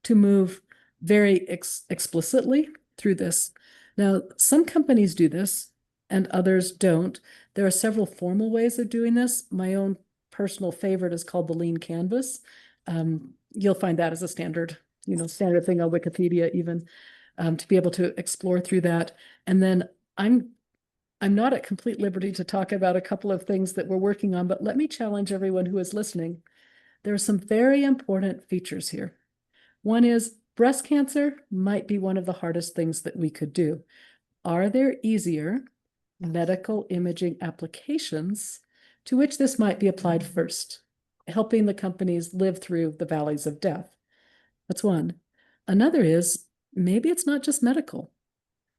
to move very explicitly through this. Now, some companies do this and others don't. There are several formal ways of doing this. My own personal favorite is called the lean canvas. You'll find that as a standard thing on Wikipedia even, to be able to explore through that. And then I'm not at complete liberty to talk about a couple of things that we're working on, but let me challenge everyone who is listening. There are some very important features here. One is breast cancer might be one of the hardest things that we could do. Are there easier medical imaging applications to which this might be applied first, helping the companies live through the valleys of death? That's one. Another is maybe it's not just medical.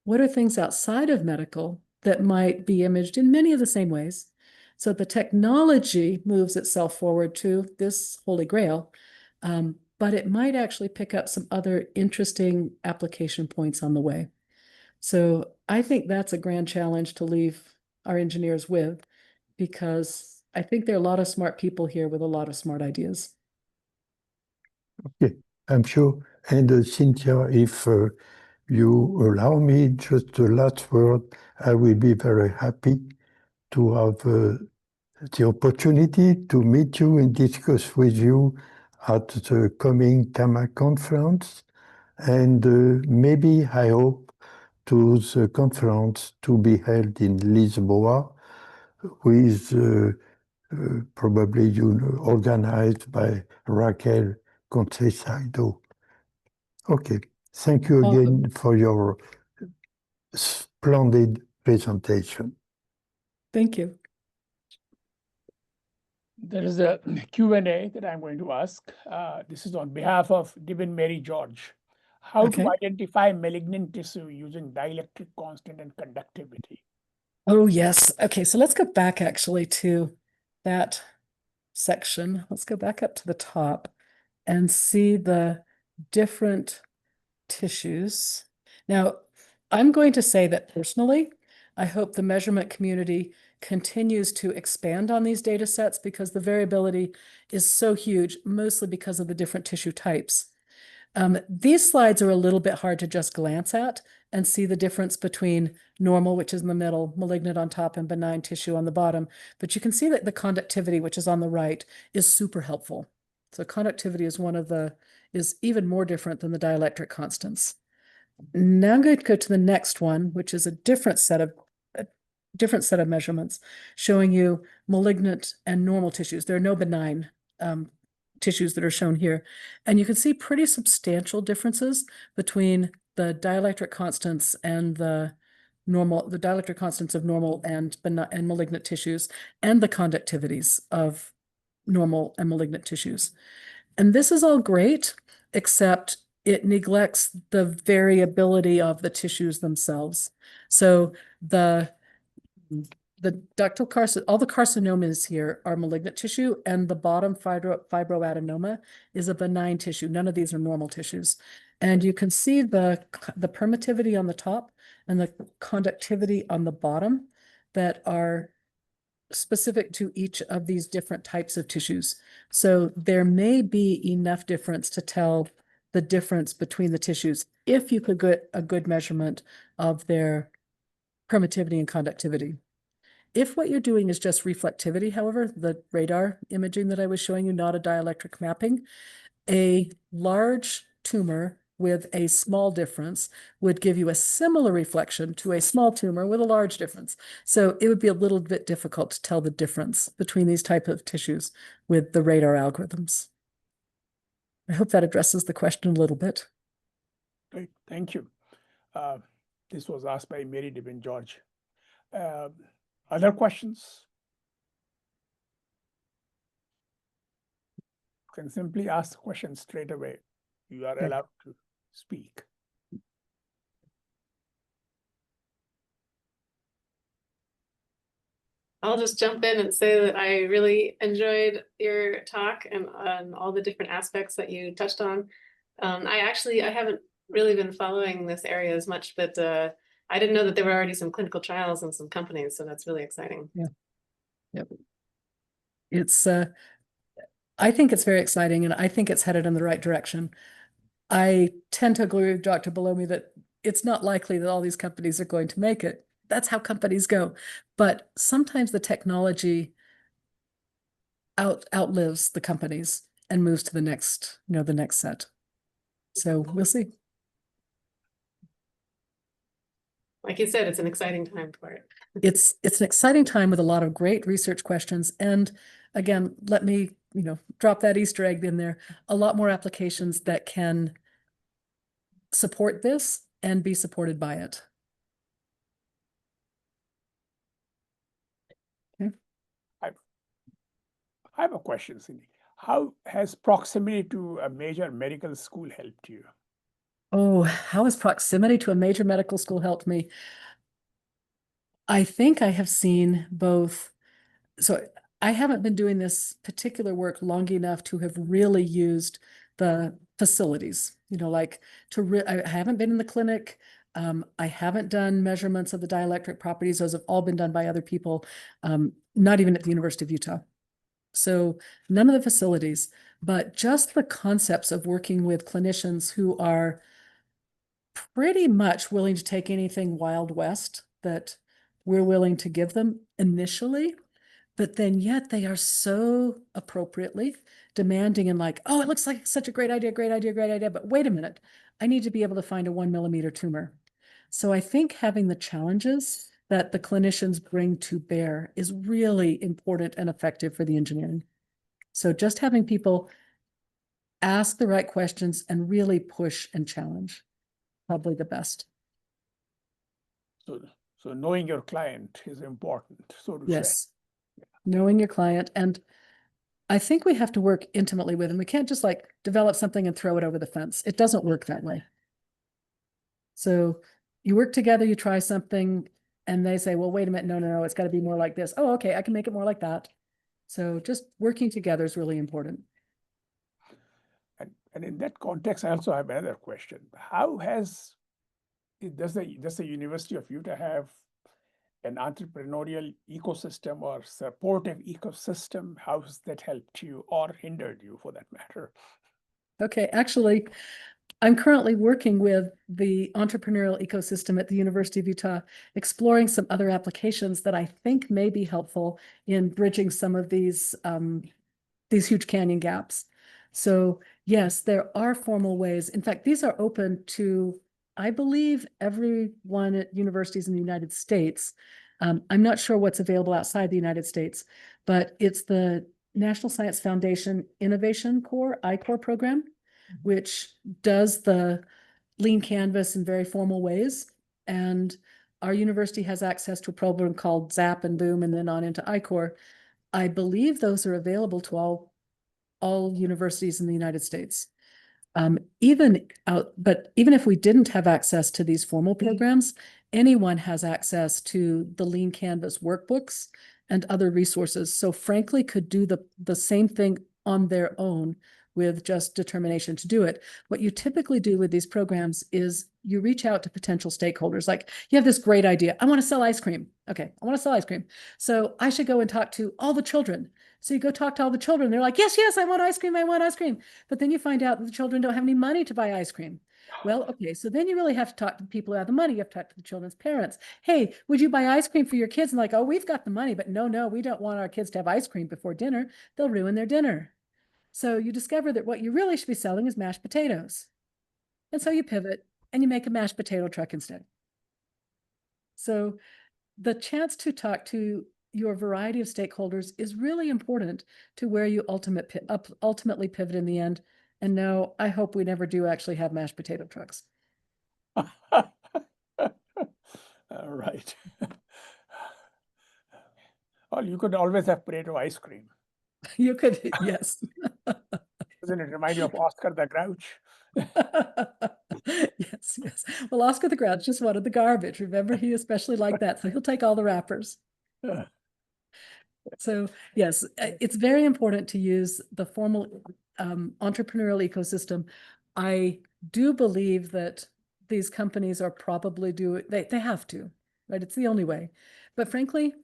What are things outside of medical that might be imaged in many of the same ways? So the technology moves itself forward to this holy grail, but it might actually pick up some other interesting application points on the way. So I think that's a grand challenge to leave our engineers with, because I think there are a lot of smart people here with a lot of smart ideas. Okay, I'm sure. And Cynthia, if you allow me just the last word, I will be very happy to have the opportunity to meet you and discuss with you at the coming TAMA conference, and maybe I hope to the conference to be held in Lisboa with probably organized by Raquel Conceição. Okay, thank you again for your splendid presentation. Thank you. There is a Q&A that I'm going to ask. This is on behalf of Devin Mary George. how Okay. to identify malignant tissue using dielectric constant and conductivity. Oh, yes. Okay, so let's go back actually to that section. Let's go back up to the top and see the different tissues. Now, I'm going to say that personally, I hope the measurement community continues to expand on these data sets because the variability is so huge, mostly because of the different tissue types. These slides are a little bit hard to just glance at and see the difference between normal, which is in the middle, malignant on top, and benign tissue on the bottom. But you can see that the conductivity, which is on the right, is super helpful. So conductivity is even more different than the dielectric constants. Now I'm going to go to the next one, which is a different set of measurements showing you malignant and normal tissues. There are no benign tissues that are shown here. And you can see pretty substantial differences between the dielectric constants and the dielectric constants of normal and malignant tissues and the conductivities of normal and malignant tissues. And this is all great, except it neglects the variability of the tissues themselves. So the ductal carcinoma, all the carcinomas here are malignant tissue, and the bottom fibroadenoma is a benign tissue. None of these are normal tissues. And you can see the permittivity on the top and the conductivity on the bottom that are specific to each of these different types of tissues. So there may be enough difference to tell the difference between the tissues if you could get a good measurement of their permittivity and conductivity. If what you're doing is just reflectivity, however, the radar imaging that I was showing you, not a dielectric mapping, a large tumor with a small difference would give you a similar reflection to a small tumor with a large difference. So it would be a little bit difficult to tell the difference between these type of tissues with the radar algorithms. I hope that addresses the question a little bit. Great, thank you. This was asked by Mary Devin George. Other questions? You can simply ask the question straight away. You are Okay. allowed to speak. I'll just jump in and say that I really enjoyed your talk and all the different aspects that you touched on. I haven't really been following this area as much, but I didn't know that there were already some clinical trials and some companies, so that's really exciting. Yeah. Yep. It's I think it's very exciting, and I think it's headed in the right direction. I tend to agree with Dr. Belomi that it's not likely that all these companies are going to make it. That's how companies go. But sometimes the technology outlives the companies and moves to the next set. So we'll see. Like you said, it's an exciting time for it. It's an exciting time with a lot of great research questions. And again, let me, drop that Easter egg in there. A lot more applications that can support this and be supported by it. Okay. I have a question, Cindy. How has proximity to a major medical school helped you? Oh, how has proximity to a major medical school helped me? I think I have seen both. So I haven't been doing this particular work long enough to have really used the facilities, like I haven't been in the clinic. I haven't done measurements of the dielectric properties. Those have all been done by other people, not even at the University of Utah. So none of the facilities, but just the concepts of working with clinicians who are pretty much willing to take anything Wild West that we're willing to give them initially, but then yet they are so appropriately demanding and like, oh, it looks like such a great idea, but wait a minute, I need to be able to find a 1 millimeter tumor. So I think having the challenges that the clinicians bring to bear is really important and effective for the engineering. So just having people ask the right questions and really push and challenge, probably the best. So knowing your client is important, so to say. Yes, knowing your client. And I think we have to work intimately with them. We can't just like develop something and throw it over the fence. It doesn't work that way. So you work together, you try something, and they say, well, wait a minute, no, it's got to be more like this. Oh, okay, I can make it more like that. So just working together is really important. And in that context, I also have another question. How does the University of Utah have an entrepreneurial ecosystem or supportive ecosystem? How has that helped you or hindered you, for that matter? Okay, actually, I'm currently working with the entrepreneurial ecosystem at the University of Utah, exploring some other applications that I think may be helpful in bridging some of these huge canyon gaps. So yes, there are formal ways. In fact, these are open to, I believe, everyone at universities in the United States. I'm not sure what's available outside the United States, but it's the National Science Foundation Innovation Corps, I-Corps program, which does the lean canvas in very formal ways. And our university has access to a program called ZAP and Boom, and then on into I-Corps. I believe those are available to all universities in the United States. But even if we didn't have access to these formal programs, anyone has access to the Lean Canvas workbooks and other resources. So frankly, could do the same thing on their own with just determination to do it. What you typically do with these programs is you reach out to potential stakeholders. Like, you have this great idea. I want to sell ice cream. Okay, I want to sell ice cream. So I should go and talk to all the children. So you go talk to all the children. They're like, yes, I want ice cream. I want ice cream. But then you find out that the children don't have any money to buy ice cream. Well, okay, so then you really have to talk to the people who have the money. You have to talk to the children's parents. Hey, would you buy ice cream for your kids? And like, oh, we've got the money, but no, we don't want our kids to have ice cream before dinner. They'll ruin their dinner. So you discover that what you really should be selling is mashed potatoes. And so you pivot and you make a mashed potato truck instead. So the chance to talk to your variety of stakeholders is really important to where you ultimately pivot in the end. And no, I hope we never do actually have mashed potato trucks. All right. Well, you could always have potato ice cream. You could, yes. Doesn't it remind you of Oscar the Grouch? Yes. Well, Oscar the Grouch just wanted the garbage. Remember, he especially liked that. So he'll take all the wrappers. So yes, it's very important to use the formal entrepreneurial ecosystem. I do believe that these companies are probably they have to, right? It's the only way. But frankly,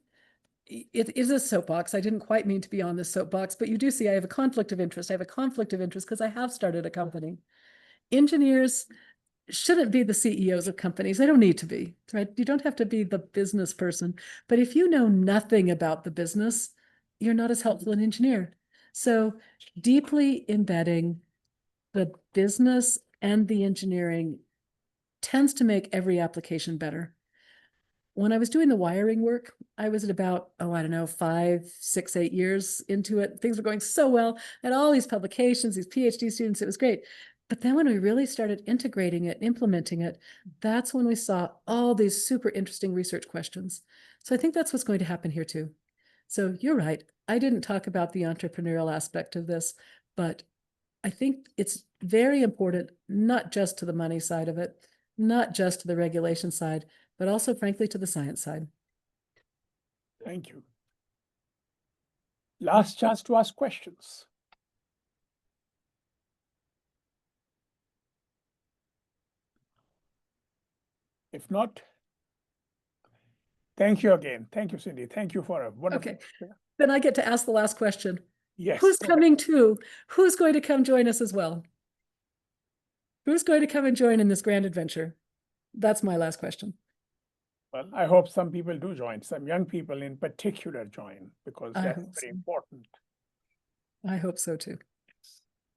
it is a soapbox. I didn't quite mean to be on this soapbox, but you do see I have a conflict of interest. I have a conflict of interest because I have started a company. Engineers shouldn't be the CEOs of companies. They don't need to be, right? You don't have to be the business person. But if you know nothing about the business, you're not as helpful an engineer. So deeply embedding the business and the engineering tends to make every application better. When I was doing the wiring work, I was at about, I don't know, 5, 6, 8 years into it. Things were going so well. I had all these publications, these PhD students. It was great. But then when we really started integrating it, implementing it, that's when we saw all these super interesting research questions. So I think that's what's going to happen here too. So you're right. I didn't talk about the entrepreneurial aspect of this, but I think it's very important, not just to the money side of it, not just to the regulation side, but also, frankly, to the science side. Thank you. Last chance to ask questions. If not, thank you again. Thank you, Cindy. Thank you for a wonderful. Okay, then I get to ask the last question. Yes. Who's coming too? Who's going to come join us as well? Who's going to come and join in this grand adventure? That's my last question. Well, I hope some people do join, some young people in particular join, because I that's hope very so. important. I hope so too.